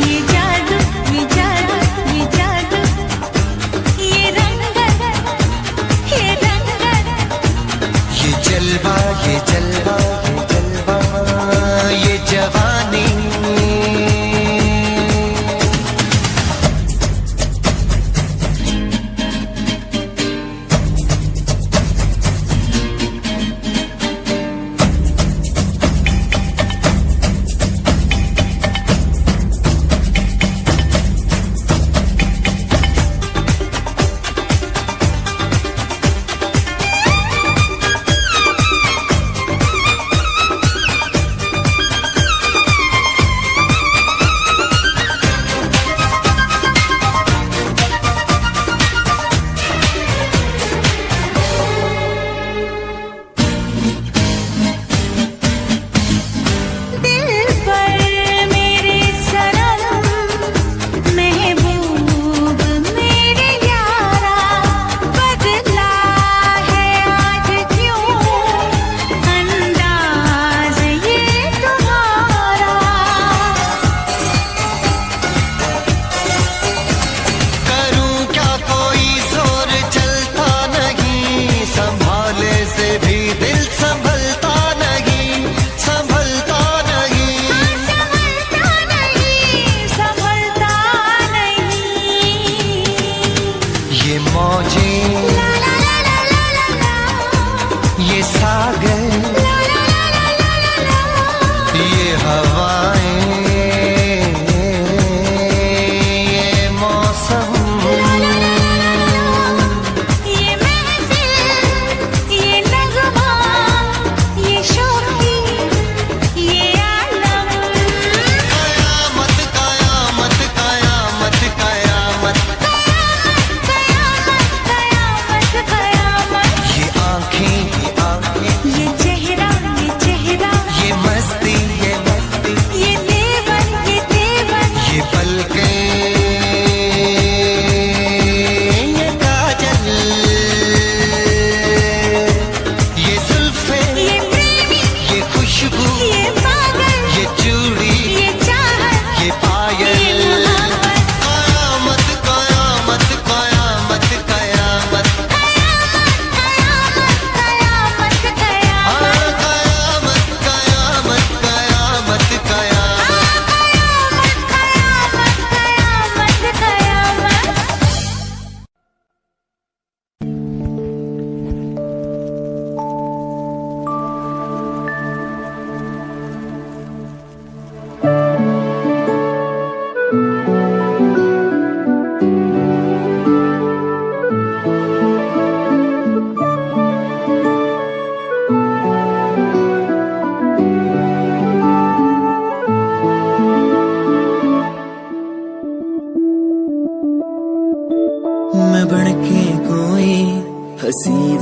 ये जादू, ये जादू, ये जादू, ये रंगत, ये रंगत, ये जलवा, ये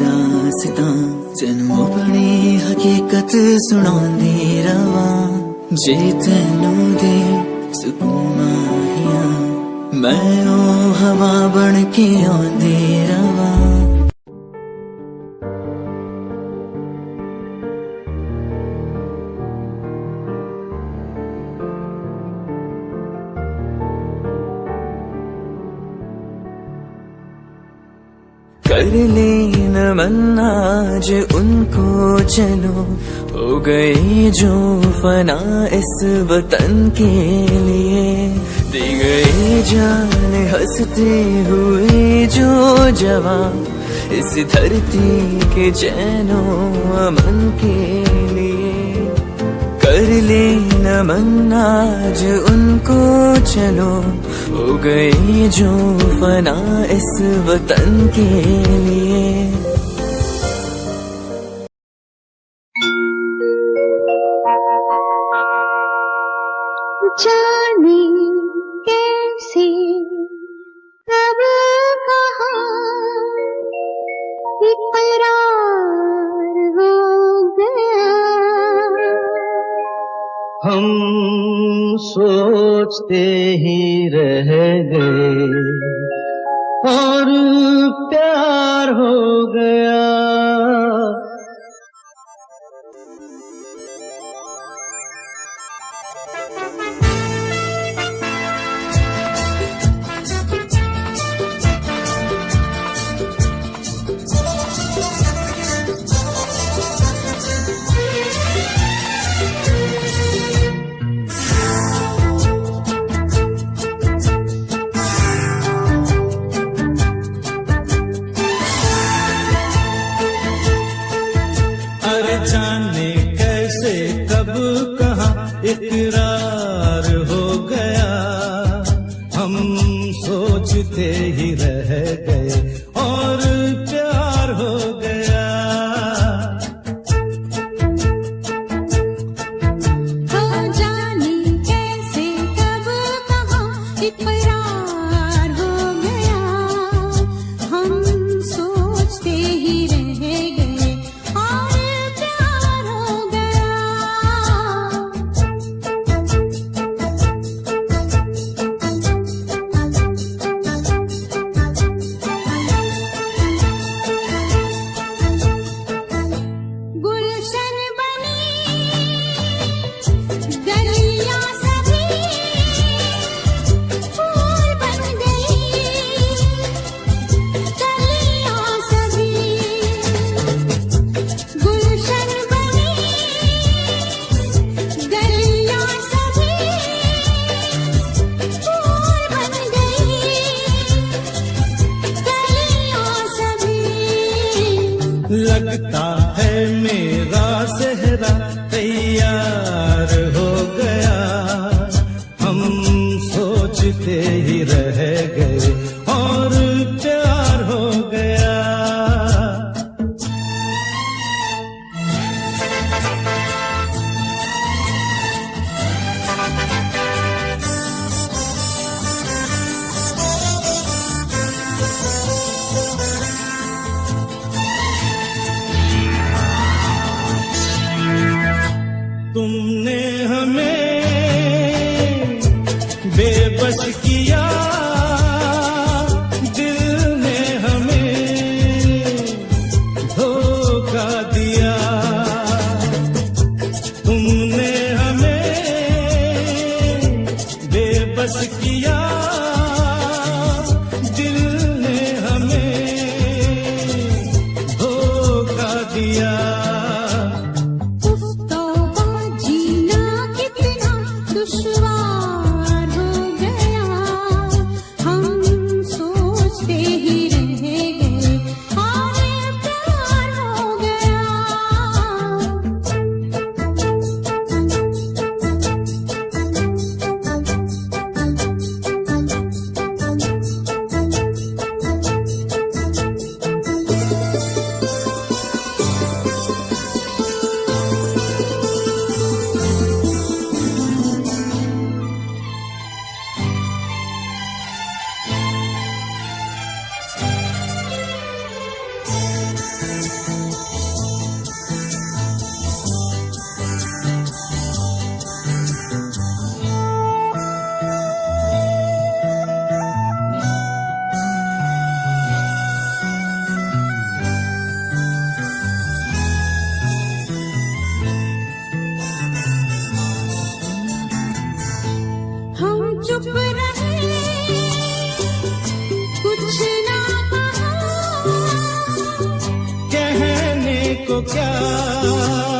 दास्तां तेनू अपनी हकीकत सुणांदी रवां जे तेनू दे सुकून माहिया मैं ओ हवा बन के आंदी रवां कर लेन मन्ना आज उनको चलो हो गई जो फना इस वतन के लिए दी गई जान हंसते हुए जो जवान इस धरती के चैनो अमन के लिए कर लेना मन्ना आज उनको चलो हो गई जो फना इस वतन के लिए जाने कैसे कब कहाँ इकरार हो गया हम सोचते ही रह गए और प्यार हो गया। जाने कैसे कब कहाँ इकरार हो गया हम सोचते ही रह गए और प्यार हो गया। हो जाने कैसे कब कहाँ इकरार हो गया हम सोचते ही रह गए और लगता है मेरा सेहरा तैयार हो गया हम सोचते ही रह गए और प्यार हो गया। तुमने हमें बेबस किया दिल ने हमें धोखा दिया तुमने हमें बेबस किया दिल ने हमें धोखा दिया। दुश्वार हो गया हम सोचते ही रह गए और प्यार हो गया। तो क्या